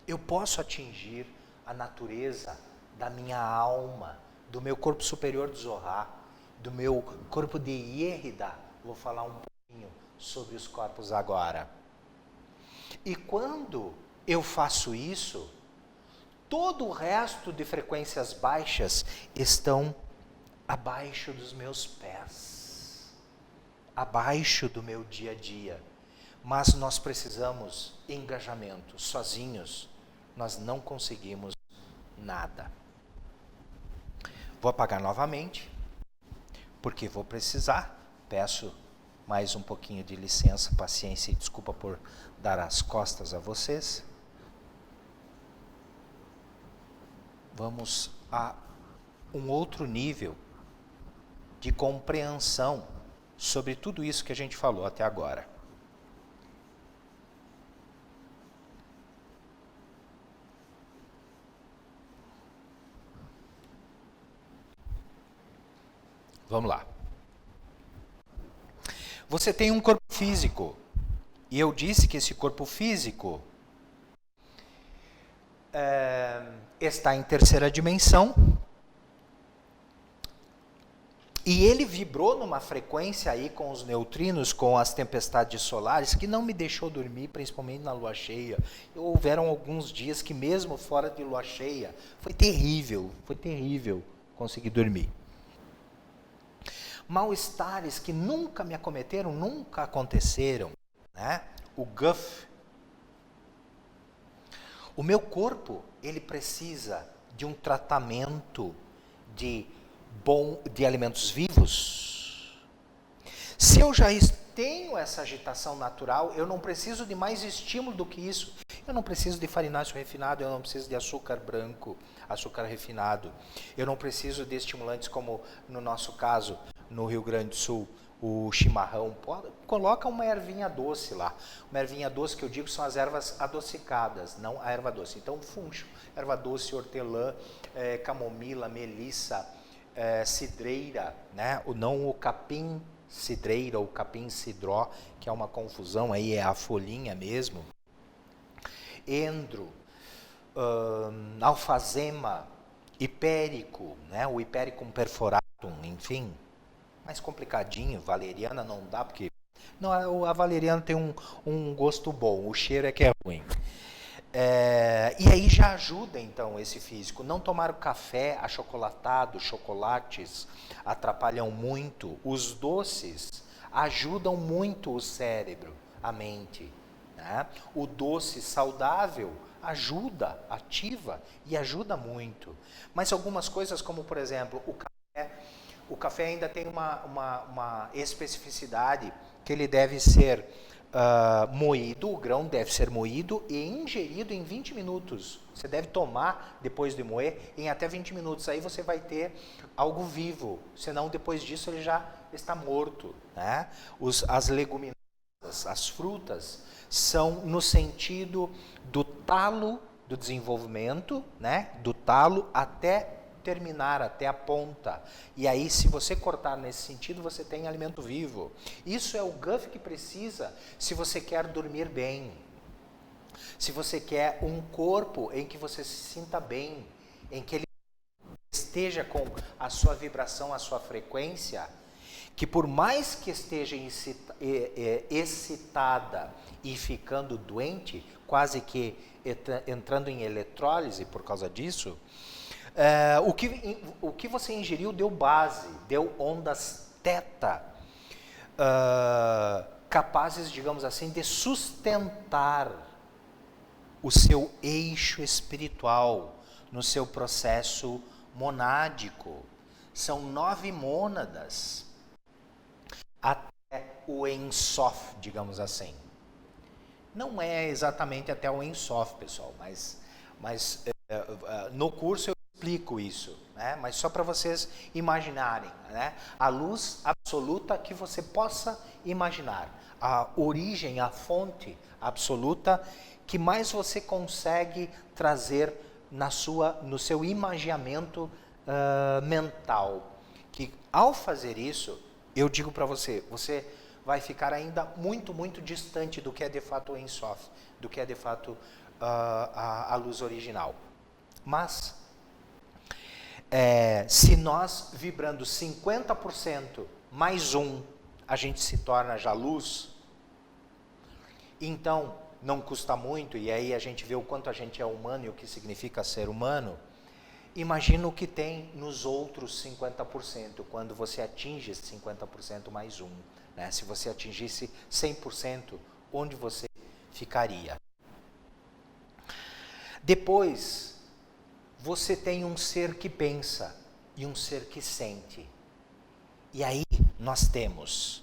Eu posso atingir a natureza da minha alma, do meu corpo superior de Zohar, do meu corpo de Yehida. Vou falar um pouquinho sobre os corpos agora. E quando eu faço isso, todo o resto de frequências baixas estão abaixo dos meus pés, abaixo do meu dia a dia. Mas nós precisamos de engajamento. Sozinhos, nós não conseguimos nada. Vou apagar novamente, porque vou precisar. Peço mais um pouquinho de licença, paciência e desculpa por dar as costas a vocês. Vamos a um outro nível de compreensão sobre tudo isso que a gente falou até agora. Vamos lá. Você tem um corpo físico. E eu disse que esse corpo físico está em terceira dimensão. E ele vibrou numa frequência aí com os neutrinos, com as tempestades solares, que não me deixou dormir, principalmente na lua cheia. Houveram alguns dias que mesmo fora de lua cheia, foi terrível conseguir dormir. Mal-estares que nunca me acometeram, nunca aconteceram, né? O GUF. O meu corpo, ele precisa de um tratamento de alimentos vivos. Se eu já tenho essa agitação natural, eu não preciso de mais estímulo do que isso. Eu não preciso de farináceo refinado, eu não preciso de açúcar branco, açúcar refinado. Eu não preciso de estimulantes como, no nosso caso, no Rio Grande do Sul, o chimarrão. Coloca uma ervinha doce lá. Uma ervinha doce que eu digo são as ervas adocicadas, não a erva doce. Então, funcho, erva doce, hortelã, camomila, melissa, cidreira, né? Não o capim cidreira ou capim cidró, que é uma confusão, aí é a folhinha mesmo. Endro, alfazema, hipérico, né? O hipericum perforatum, enfim. Mais complicadinho, valeriana não dá, porque não, a valeriana tem um gosto bom, o cheiro é que é ruim. E aí já ajuda, então, esse físico. Não tomar o café achocolatado, chocolates, atrapalham muito. Os doces ajudam muito o cérebro, a mente, né? O doce saudável ajuda, ativa e ajuda muito. Mas algumas coisas, como por exemplo, o café ainda tem uma especificidade que ele deve ser moído, o grão deve ser moído e ingerido em 20 minutos. Você deve tomar, depois de moer, em até 20 minutos. Aí você vai ter algo vivo, senão depois disso ele já está morto, né? As leguminosas, as frutas, são no sentido do talo do desenvolvimento, né? Do talo até terminar, até a ponta. E aí, se você cortar nesse sentido, você tem alimento vivo. Isso é o GUF que precisa se você quer dormir bem. Se você quer um corpo em que você se sinta bem, em que ele esteja com a sua vibração, a sua frequência, que por mais que esteja excitada e ficando doente, quase que entrando em eletrólise por causa disso, o que você ingeriu deu base, deu ondas teta, capazes, digamos assim, de sustentar o seu eixo espiritual, no seu processo monádico. São 9 mônadas até o Ein Sof, digamos assim. Não é exatamente até o Ein Sof, pessoal, mas no curso eu explico isso, né? Mas só para vocês imaginarem, né? A luz absoluta que você possa imaginar, a origem, a fonte absoluta que mais você consegue trazer no seu imaginamento mental. Que ao fazer isso, eu digo para você, você vai ficar ainda muito, muito distante do que é de fato o Ein Sof, do que é de fato a luz original. Mas, se nós vibrando 50% mais 1, a gente se torna já luz, então não custa muito, e aí a gente vê o quanto a gente é humano e o que significa ser humano. Imagina o que tem nos outros 50%, quando você atinge esse 50% mais 1. Né? Se você atingisse 100%, onde você ficaria? Depois, você tem um ser que pensa e um ser que sente. E aí nós temos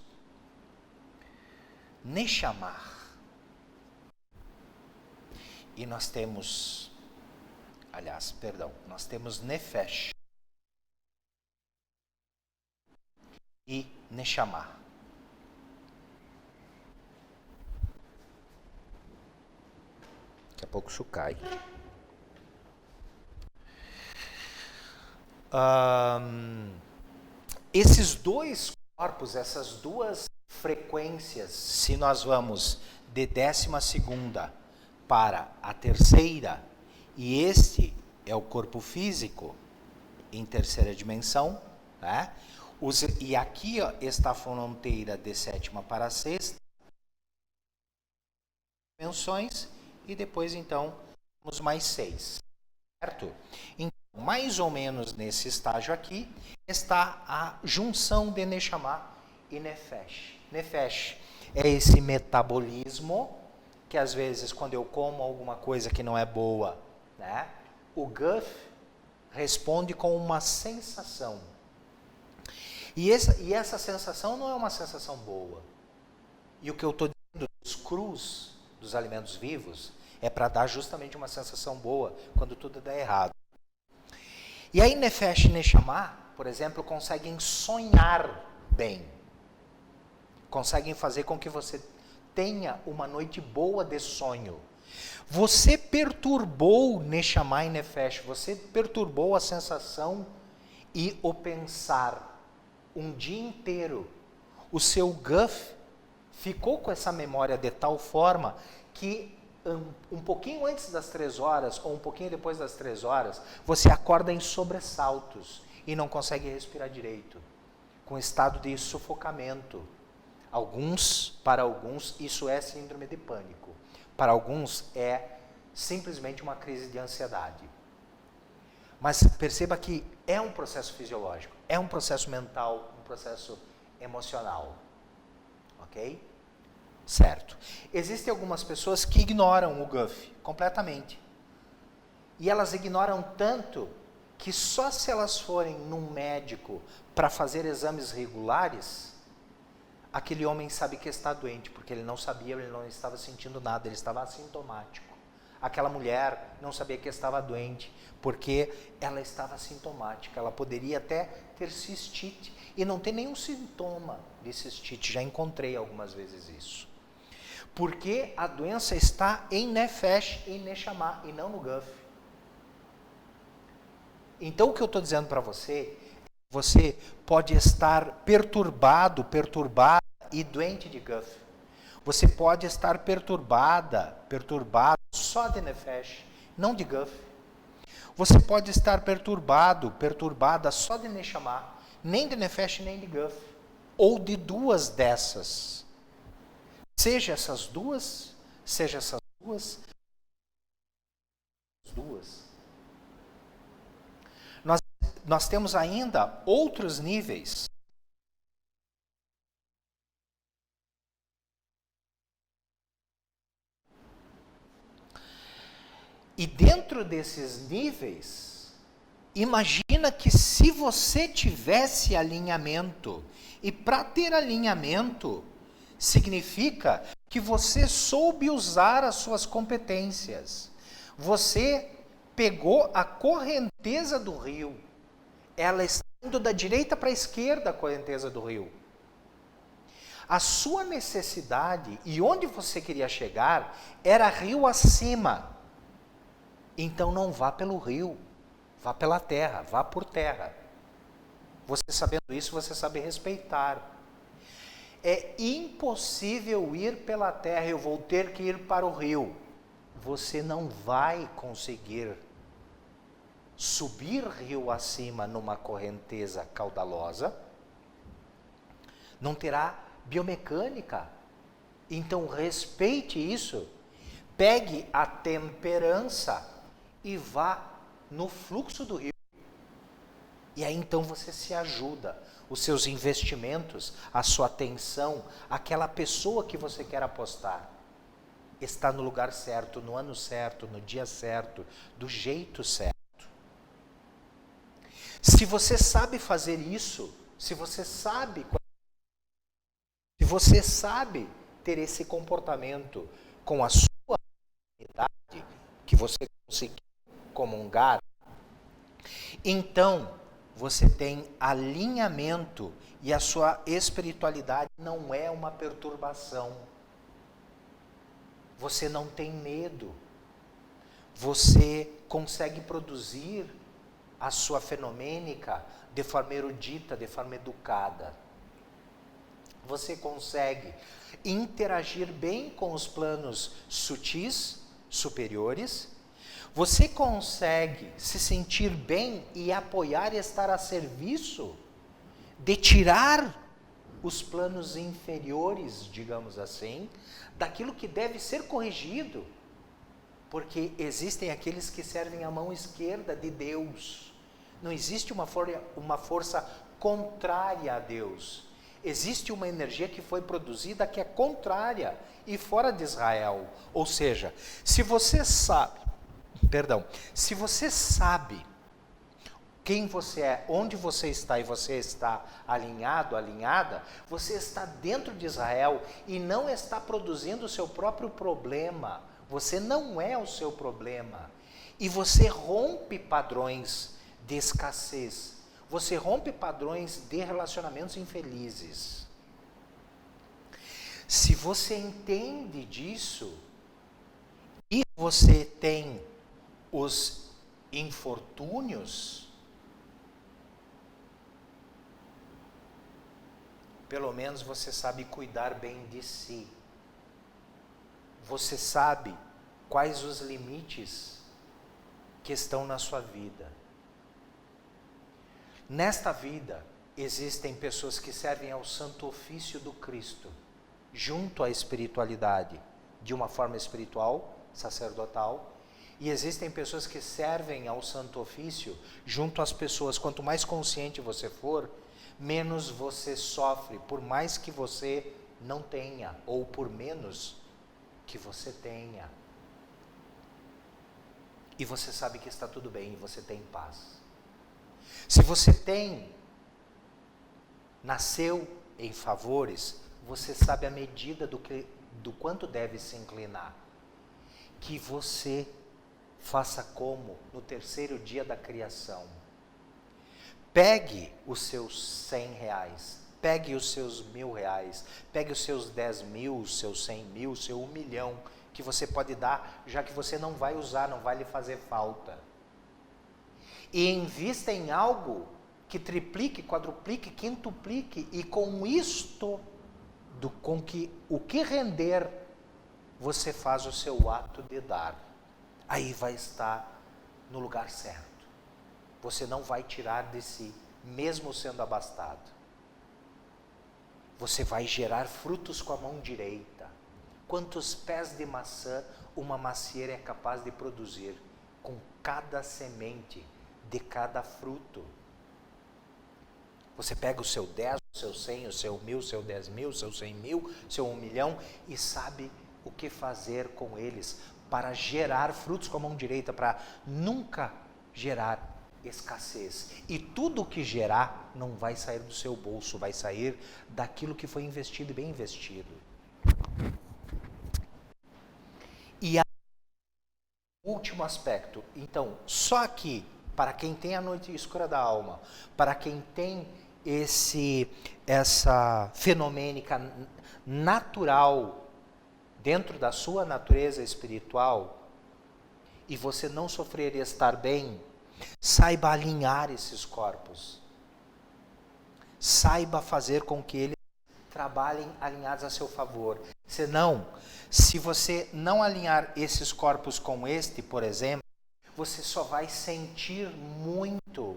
Neshama. E nós temos, nós temos Nefesh e Neshama. Daqui a pouco isso cai. Esses dois corpos, essas duas frequências, se nós vamos de 12ª para a 3ª, e este é o corpo físico em 3ª dimensão, né? E aqui está a fronteira de 7ª para a 6ª dimensões, e depois então temos mais 6, certo? Então, mais ou menos nesse estágio aqui está a junção de Neshama e Nefesh. Nefesh é esse metabolismo que às vezes quando eu como alguma coisa que não é boa, né, o Guf responde com uma sensação. E essa sensação não é uma sensação boa. E o que eu estou dizendo dos crus, dos alimentos vivos, é para dar justamente uma sensação boa quando tudo dá errado. E aí Nefesh e Neshama, por exemplo, conseguem sonhar bem. Conseguem fazer com que você tenha uma noite boa de sonho. Você perturbou Neshama e Nefesh, você perturbou a sensação e o pensar um dia inteiro. O seu Guf ficou com essa memória de tal forma que um pouquinho antes das 3 horas ou um pouquinho depois das 3 horas, você acorda em sobressaltos e não consegue respirar direito, com estado de sufocamento. Para alguns, isso é síndrome de pânico. Para alguns, é simplesmente uma crise de ansiedade. Mas perceba que é um processo fisiológico, é um processo mental, um processo emocional. Ok? Certo. Existem algumas pessoas que ignoram o Guf completamente. E elas ignoram tanto que só se elas forem num médico para fazer exames regulares, aquele homem sabe que está doente, porque ele não sabia, ele não estava sentindo nada, ele estava assintomático. Aquela mulher não sabia que estava doente, porque ela estava assintomática. Ela poderia até ter cistite e não ter nenhum sintoma de cistite. Já encontrei algumas vezes isso. Porque a doença está em Nefesh e Neshama e não no Guf. Então o que eu estou dizendo para você, você pode estar perturbado e doente de Guf. Você pode estar perturbado só de Nefesh, não de Guf. Você pode estar perturbada só de Neshama, nem de Nefesh nem de Guf. Ou de duas dessas. Seja essas duas. Nós temos ainda outros níveis. E dentro desses níveis, imagina que se você tivesse alinhamento, e para ter alinhamento, significa que você soube usar as suas competências. Você pegou a correnteza do rio, ela está indo da direita para a esquerda, a correnteza do rio. A sua necessidade e onde você queria chegar era rio acima. Então não vá pelo rio, vá pela terra, vá por terra. Você sabendo isso, você sabe respeitar. É impossível ir pela terra, eu vou ter que ir para o rio. Você não vai conseguir subir rio acima numa correnteza caudalosa, não terá biomecânica. Então respeite isso, pegue a temperança e vá no fluxo do rio. E aí então você se ajuda, os seus investimentos, a sua atenção, aquela pessoa que você quer apostar, está no lugar certo, no ano certo, no dia certo, do jeito certo. Se você sabe fazer isso, se você sabe ter esse comportamento com a sua idade, que você conseguiu comungar, então você tem alinhamento e a sua espiritualidade não é uma perturbação. Você não tem medo. Você consegue produzir a sua fenomênica de forma erudita, de forma educada. Você consegue interagir bem com os planos sutis, superiores. Você consegue se sentir bem e apoiar e estar a serviço de tirar os planos inferiores, digamos assim, daquilo que deve ser corrigido. Porque existem aqueles que servem a mão esquerda de Deus. Não existe uma força contrária a Deus. Existe uma energia que foi produzida que é contrária e fora de Israel. Ou seja, se você sabe quem você é, onde você está e você está alinhado, alinhada, você está dentro de Israel e não está produzindo o seu próprio problema. Você não é o seu problema. E você rompe padrões de escassez. Você rompe padrões de relacionamentos infelizes. Se você entende disso e você tem os infortúnios, pelo menos você sabe cuidar bem de si. Você sabe quais os limites que estão na sua vida. Nesta vida, existem pessoas que servem ao santo ofício do Cristo, junto à espiritualidade, de uma forma espiritual, sacerdotal, e existem pessoas que servem ao santo ofício junto às pessoas. Quanto mais consciente você for, menos você sofre, por mais que você não tenha, ou por menos que você tenha. E você sabe que está tudo bem, e você tem paz. Se você nasceu em favores, você sabe a medida do quanto deve se inclinar. Que você faça como no terceiro dia da criação. Pegue os seus 100 reais, pegue os seus 1.000 reais, pegue os seus 10 mil, os seus 100 mil, o seu 1 milhão, que você pode dar, já que você não vai usar, não vai lhe fazer falta. E invista em algo que triplique, quadruplique, quintuplique, e com isto, o que render, você faz o seu ato de dar. Aí vai estar no lugar certo. Você não vai tirar de si, mesmo sendo abastado. Você vai gerar frutos com a mão direita. Quantos pés de maçã uma macieira é capaz de produzir com cada semente de cada fruto? Você pega o seu 10, o seu 100, o seu 1.000, o seu 10 mil, o seu 100 mil, o seu 1 milhão e sabe o que fazer com eles. para gerar frutos com a mão direita, para nunca gerar escassez. E tudo que gerar não vai sair do seu bolso, vai sair daquilo que foi investido e bem investido. E o último aspecto, então, só aqui, para quem tem a noite escura da alma, para quem tem essa fenomênica natural dentro da sua natureza espiritual, e você não sofrer estar bem, saiba alinhar esses corpos. Saiba fazer com que eles trabalhem alinhados a seu favor. Senão, se você não alinhar esses corpos com este, por exemplo, você só vai sentir muito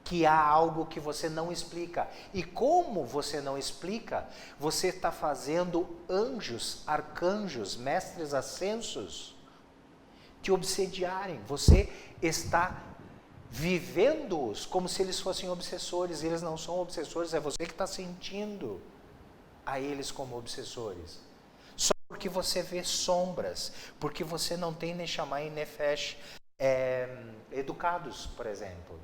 que há algo que você não explica. E como você não explica, você está fazendo anjos, arcanjos, mestres ascensos te obsediarem. Você está vivendo-os como se eles fossem obsessores. Eles não são obsessores, é você que está sentindo a eles como obsessores. Só porque você vê sombras, porque você não tem Neshama e Nefesh educados, por exemplo.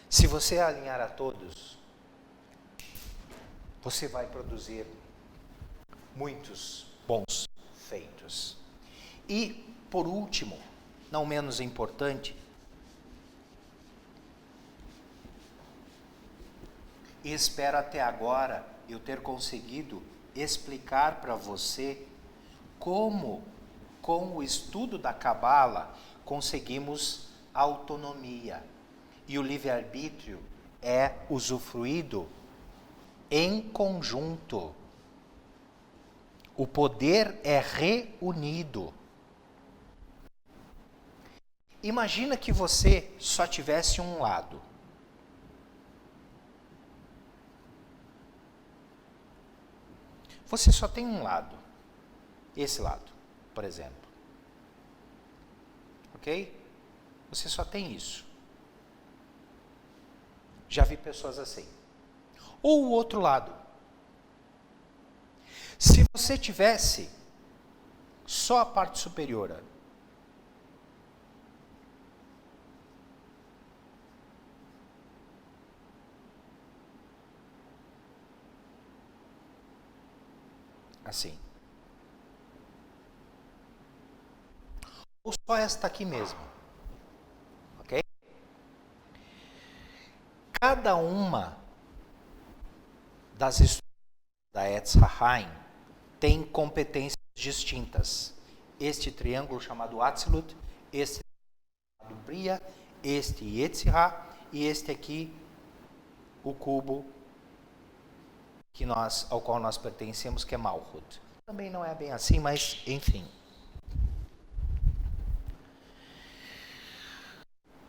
Se você alinhar a todos, você vai produzir muitos bons feitos. E, por último, não menos importante, e espero até agora eu ter conseguido explicar para você como, com o estudo da Cabala, conseguimos autonomia. E o livre-arbítrio é usufruído em conjunto. O poder é reunido. Imagina que você só tivesse um lado. Você só tem um lado. Esse lado, por exemplo. Ok? Você só tem isso. Já vi pessoas assim. Ou o outro lado. Se você tivesse só a parte superior, assim, ou só esta aqui mesmo, ok? Cada uma das estruturas da Etz Haim tem competências distintas. Este triângulo chamado Atzilut, este chamado Bria, este Yetzirah e este aqui, o cubo ao qual nós pertencemos, que é Malchut. Também não é bem assim, mas enfim.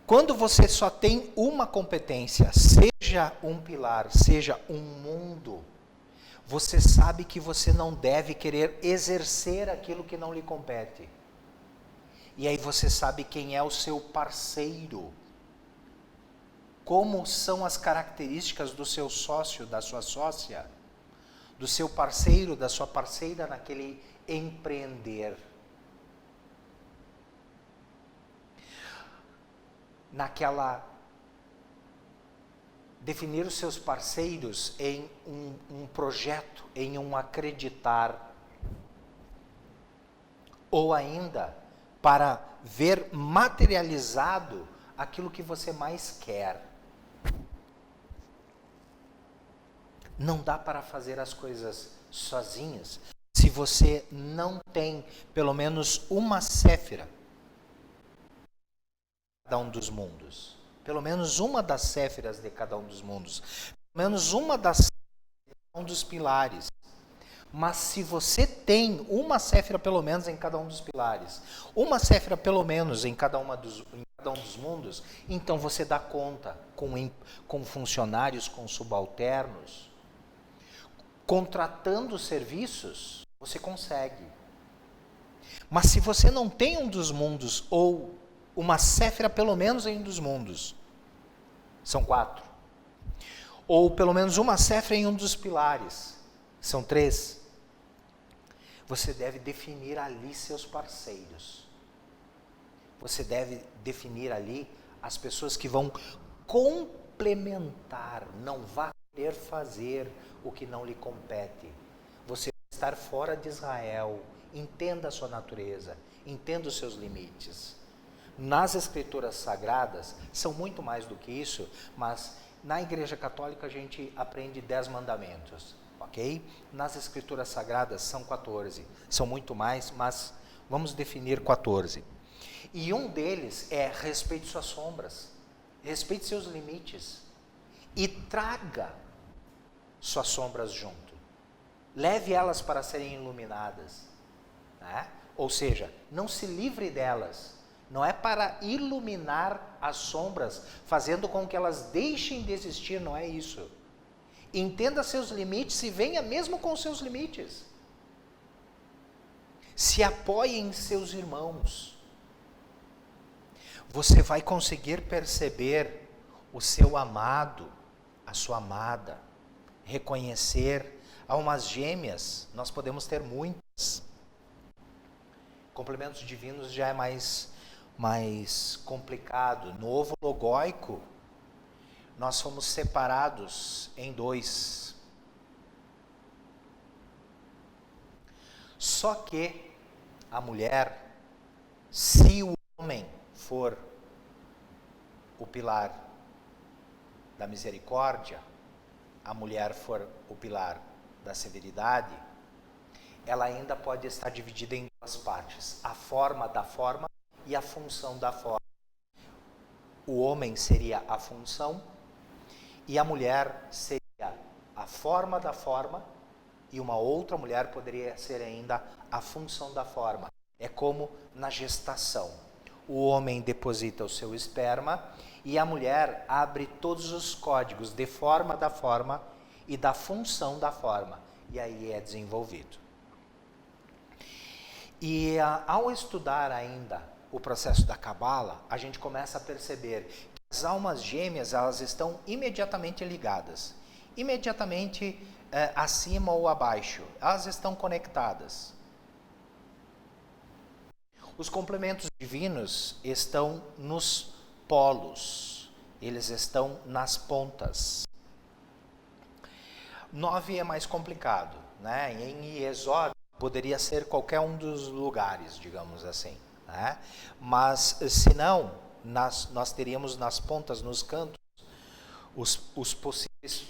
Quando você só tem uma competência, seja um pilar, seja um mundo, você sabe que você não deve querer exercer aquilo que não lhe compete. E aí você sabe quem é o seu parceiro. Como são as características do seu sócio, da sua sócia, do seu parceiro, da sua parceira naquele empreender. Definir os seus parceiros em um projeto, em um acreditar, ou ainda para ver materializado aquilo que você mais quer. Não dá para fazer as coisas sozinhas se você não tem pelo menos uma séfira de cada um dos mundos. Pelo menos uma das séfiras de cada um dos mundos. Pelo menos uma das séfiras de cada um dos pilares. Mas se você tem uma séfira pelo menos em cada um dos pilares, uma séfira pelo menos em cada um dos mundos, então você dá conta com funcionários, com subalternos, contratando serviços, você consegue. Mas se você não tem um dos mundos, ou uma séfira pelo menos em um dos mundos, são 4. ou pelo menos uma séfira em um dos pilares, são 3, você deve definir ali seus parceiros. Você deve definir ali as pessoas que vão complementar, não vá querer fazer o que não lhe compete. Você vai estar fora de Israel, entenda a sua natureza, entenda os seus limites. Nas escrituras sagradas, são muito mais do que isso, mas na Igreja Católica a gente aprende 10 mandamentos, ok? Nas escrituras sagradas são 14, são muito mais, mas vamos definir 14. E um deles é respeite suas sombras, respeite seus limites e traga suas sombras junto. Leve elas para serem iluminadas, né? Ou seja, não se livre delas. Não é para iluminar as sombras, fazendo com que elas deixem de existir, não é isso. Entenda seus limites e venha mesmo com seus limites. Se apoie em seus irmãos. Você vai conseguir perceber o seu amado, a sua amada, reconhecer almas gêmeas, nós podemos ter muitas. Complementos divinos já é mais complicado. No ovo logóico, nós fomos separados em 2. Só que a mulher, se o homem for o pilar da misericórdia, a mulher for o pilar da severidade, ela ainda pode estar dividida em 2 partes. A forma da forma e a função da forma. O homem seria a função e a mulher seria a forma da forma, e uma outra mulher poderia ser ainda a função da forma. É como na gestação. O homem deposita o seu esperma e a mulher abre todos os códigos de forma da forma e da função da forma. E aí é desenvolvido. E ao estudar ainda o processo da Cabala, a gente começa a perceber que as almas gêmeas, elas estão imediatamente ligadas. Imediatamente acima ou abaixo. Elas estão conectadas. Os complementos divinos estão nos polos. Eles estão nas pontas. 9 é mais complicado, né? Em Iesod poderia ser qualquer um dos lugares, digamos assim, né? Mas se não, nós teríamos nas pontas, nos cantos, os possíveis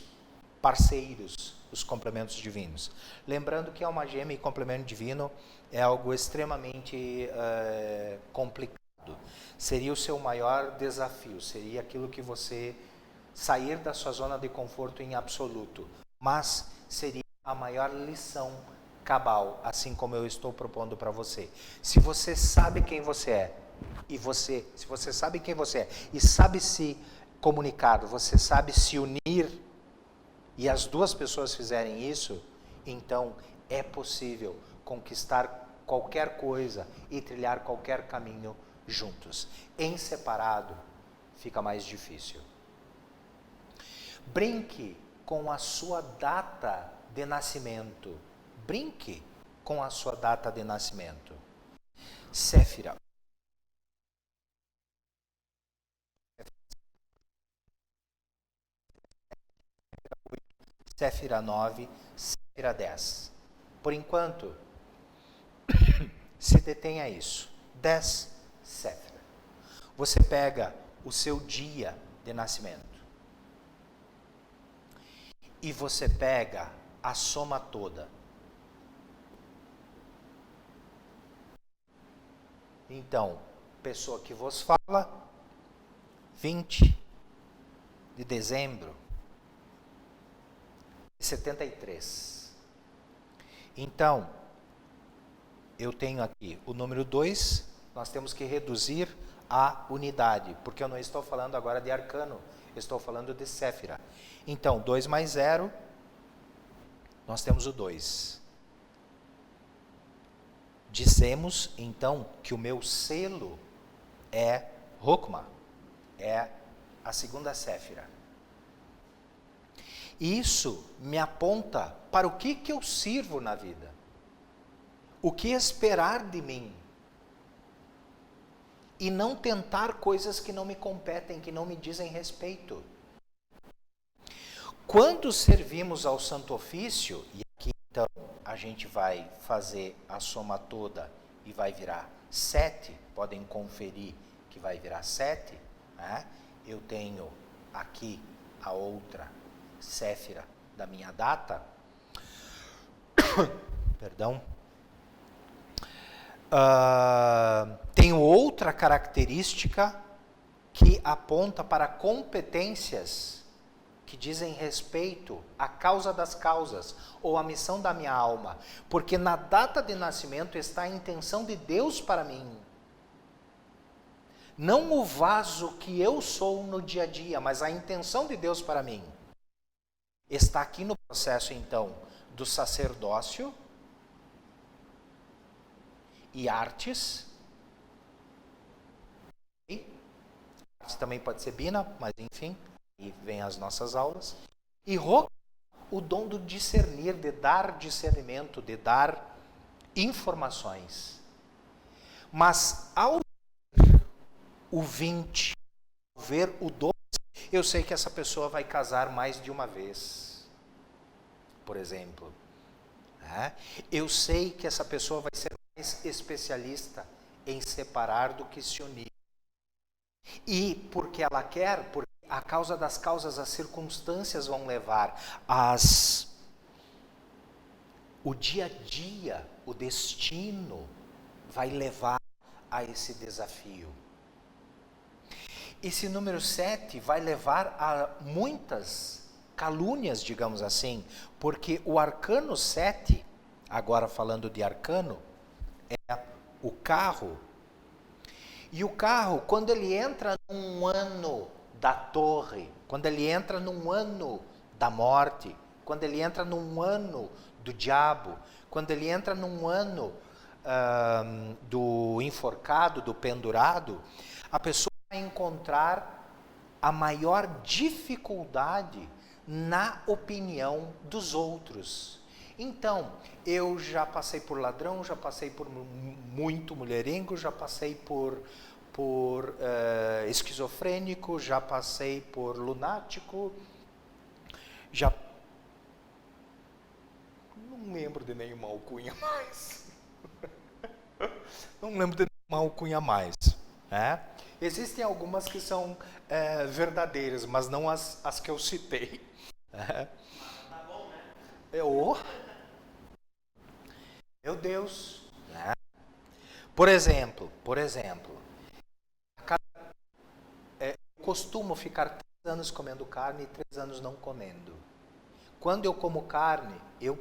parceiros, os complementos divinos. Lembrando que alma gêmea e complemento divino é algo extremamente complicado. Seria o seu maior desafio, seria aquilo que você sair da sua zona de conforto em absoluto, mas seria a maior lição cabal, assim como eu estou propondo para você. Se você sabe quem você é, se você sabe quem você é e sabe se comunicar, você sabe se unir, e as duas pessoas fizerem isso, então é possível conquistar qualquer coisa e trilhar qualquer caminho juntos. Em separado, fica mais difícil. Brinque com a sua data de nascimento. Brinque com a sua data de nascimento. Séfira. Séfira 9, Séfira 10. Por enquanto, se detenha a isso. 10, Séfira. Você pega o seu dia de nascimento e você pega a soma toda. Então, pessoa que vos fala, 20 de dezembro de 73. Então, eu tenho aqui o número 2, nós temos que reduzir a unidade, porque eu não estou falando agora de arcano, eu estou falando de Séfira. Então, 2 mais 0, nós temos o 2. Dizemos, então, que o meu selo é Rokma, é a segunda Séfira. E isso me aponta para o que eu sirvo na vida. O que esperar de mim. E não tentar coisas que não me competem, que não me dizem respeito. Quando servimos ao Santo Ofício, e aqui então a gente vai fazer a soma toda e vai virar 7, podem conferir que vai virar 7, né? Eu tenho aqui a outra Séfira da minha data, perdão, tenho outra característica que aponta para competências que dizem respeito à causa das causas, ou à missão da minha alma, porque na data de nascimento está a intenção de Deus para mim. Não o vaso que eu sou no dia a dia, mas a intenção de Deus para mim. Está aqui no processo, então, do sacerdócio e artes. Artes também pode ser bina, mas enfim, e vem as nossas aulas. E o dom do discernir, de dar discernimento, de dar informações. Mas ao ver o 20, ao ver o 12, eu sei que essa pessoa vai casar mais de uma vez, por exemplo. Eu sei que essa pessoa vai ser mais especialista em separar do que se unir. E porque ela quer, porque a causa das causas, as circunstâncias vão levar, o dia a dia, o destino vai levar a esse desafio. Esse número 7 vai levar a muitas calúnias, digamos assim, porque o arcano 7, agora falando de arcano, é o carro. E o carro, quando ele entra num ano da torre, quando ele entra num ano da morte, quando ele entra num ano do diabo, quando ele entra num ano do enforcado, do pendurado, a pessoa vai encontrar a maior dificuldade na opinião dos outros. Então, eu já passei por ladrão, já passei por muito mulherengo, já passei por esquizofrênico, já passei por lunático, já não lembro de nenhuma alcunha mais. Não lembro de nenhuma alcunha mais. Existem algumas que são verdadeiras, mas não as que eu citei. Tá bom, né? Meu Deus. Por exemplo, eu costumo ficar 3 anos comendo carne e 3 anos não comendo. Quando eu como carne, eu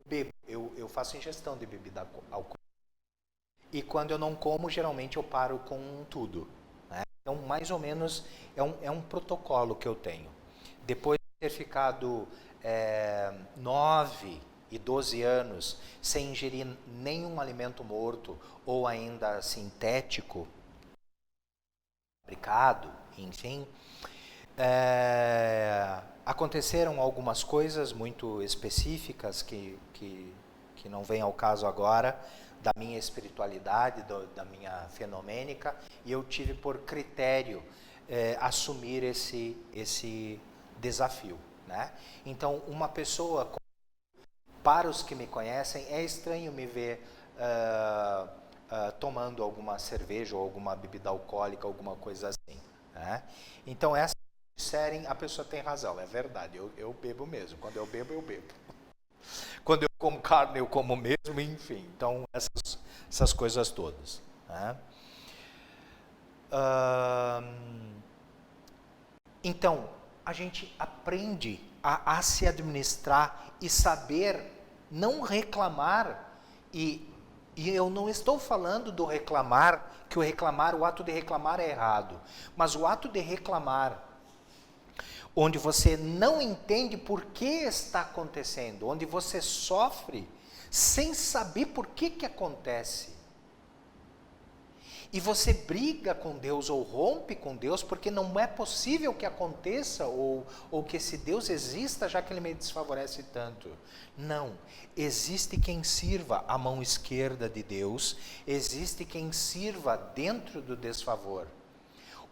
bebo, eu faço ingestão de bebida alcoólica. E quando eu não como, geralmente eu paro com tudo. Então, mais ou menos, é um protocolo que eu tenho. Depois de ter ficado 9 e 12 anos sem ingerir nenhum alimento morto ou ainda sintético, fabricado, enfim, aconteceram algumas coisas muito específicas que não vem ao caso agora, da minha espiritualidade, da minha fenomênica, e eu tive por critério assumir esse desafio. Então, uma pessoa, para os que me conhecem, é estranho me ver tomando alguma cerveja ou alguma bebida alcoólica, alguma coisa assim. Então, essa disserem, a pessoa tem razão, é verdade, eu bebo mesmo, quando eu bebo, eu bebo. Quando eu como carne, eu como mesmo, enfim. Então, essas coisas todas. Então, a gente aprende a se administrar e saber não reclamar. E eu não estou falando do reclamar, que o ato de reclamar é errado. Mas o ato de reclamar, onde você não entende por que está acontecendo, onde você sofre sem saber por que acontece. E você briga com Deus ou rompe com Deus porque não é possível que aconteça ou que esse Deus exista, já que ele me desfavorece tanto. Não, existe quem sirva a mão esquerda de Deus, existe quem sirva dentro do desfavor.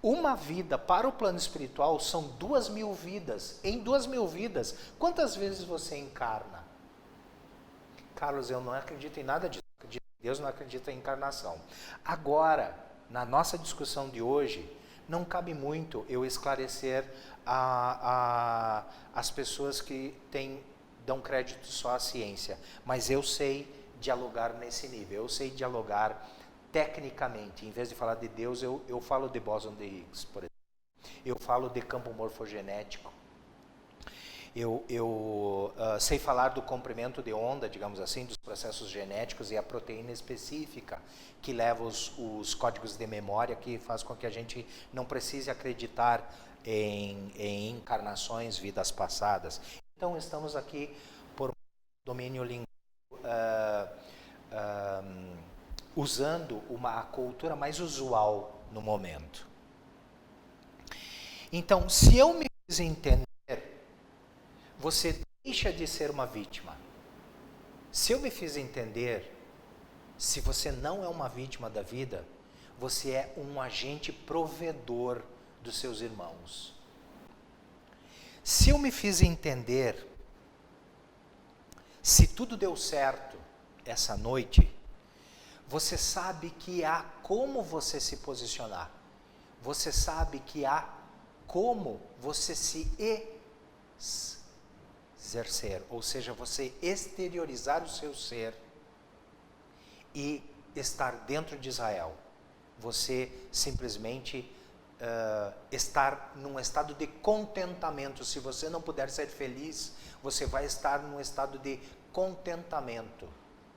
Uma vida para o plano espiritual são 2.000 vidas. Em 2.000 vidas, quantas vezes você encarna? Carlos, eu não acredito em nada disso. Deus não acredita em encarnação. Agora, na nossa discussão de hoje, não cabe muito eu esclarecer as pessoas que dão crédito só à ciência, mas eu sei dialogar nesse nível, eu sei dialogar tecnicamente. Em vez de falar de Deus, eu falo de bóson de Higgs, por exemplo. Eu falo de campo morfogenético. Eu sei falar do comprimento de onda, digamos assim, dos processos genéticos e a proteína específica que leva os códigos de memória, que faz com que a gente não precise acreditar em encarnações, vidas passadas. Então, estamos aqui por domínio linguístico, usando a cultura mais usual no momento. Então, se eu me fiz entender, você deixa de ser uma vítima. Se eu me fiz entender, se você não é uma vítima da vida, você é um agente provedor dos seus irmãos. Se eu me fiz entender, se tudo deu certo essa noite, você sabe que há como você se posicionar. Você sabe que há como você se exercer, ou seja, você exteriorizar o seu ser e estar dentro de Israel. Você simplesmente estar num estado de contentamento. Se você não puder ser feliz, você vai estar num estado de contentamento,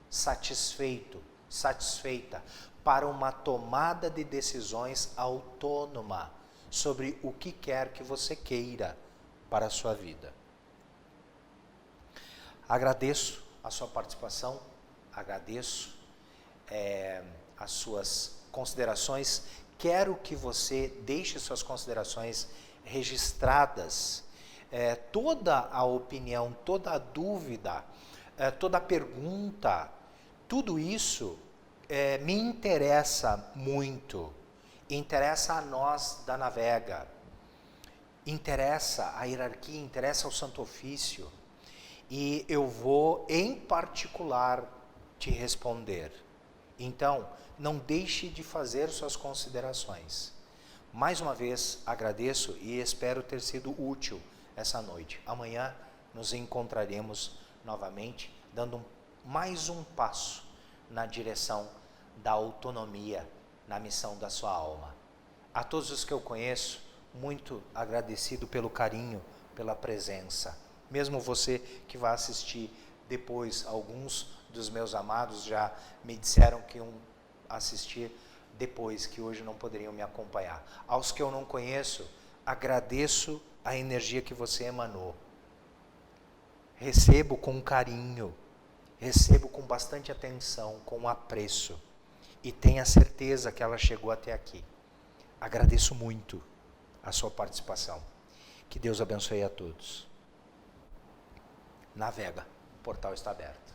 satisfeito, satisfeita, para uma tomada de decisões autônoma sobre o que quer que você queira para a sua vida. Agradeço a sua participação, agradeço as suas considerações. Quero que você deixe suas considerações registradas. Toda a opinião, toda a dúvida, toda a pergunta, tudo isso me interessa muito. Interessa a nós da Navega, interessa a hierarquia, interessa ao Santo Ofício. E eu vou, em particular, te responder. Então, não deixe de fazer suas considerações. Mais uma vez, agradeço e espero ter sido útil essa noite. Amanhã nos encontraremos novamente, dando mais um passo na direção da autonomia, na missão da sua alma. A todos os que eu conheço, muito agradecido pelo carinho, pela presença. Mesmo você que vai assistir depois, alguns dos meus amados já me disseram que iam assistir depois, que hoje não poderiam me acompanhar. Aos que eu não conheço, agradeço a energia que você emanou. Recebo com carinho, recebo com bastante atenção, com apreço. E tenha certeza que ela chegou até aqui. Agradeço muito a sua participação. Que Deus abençoe a todos. Navega, o portal está aberto.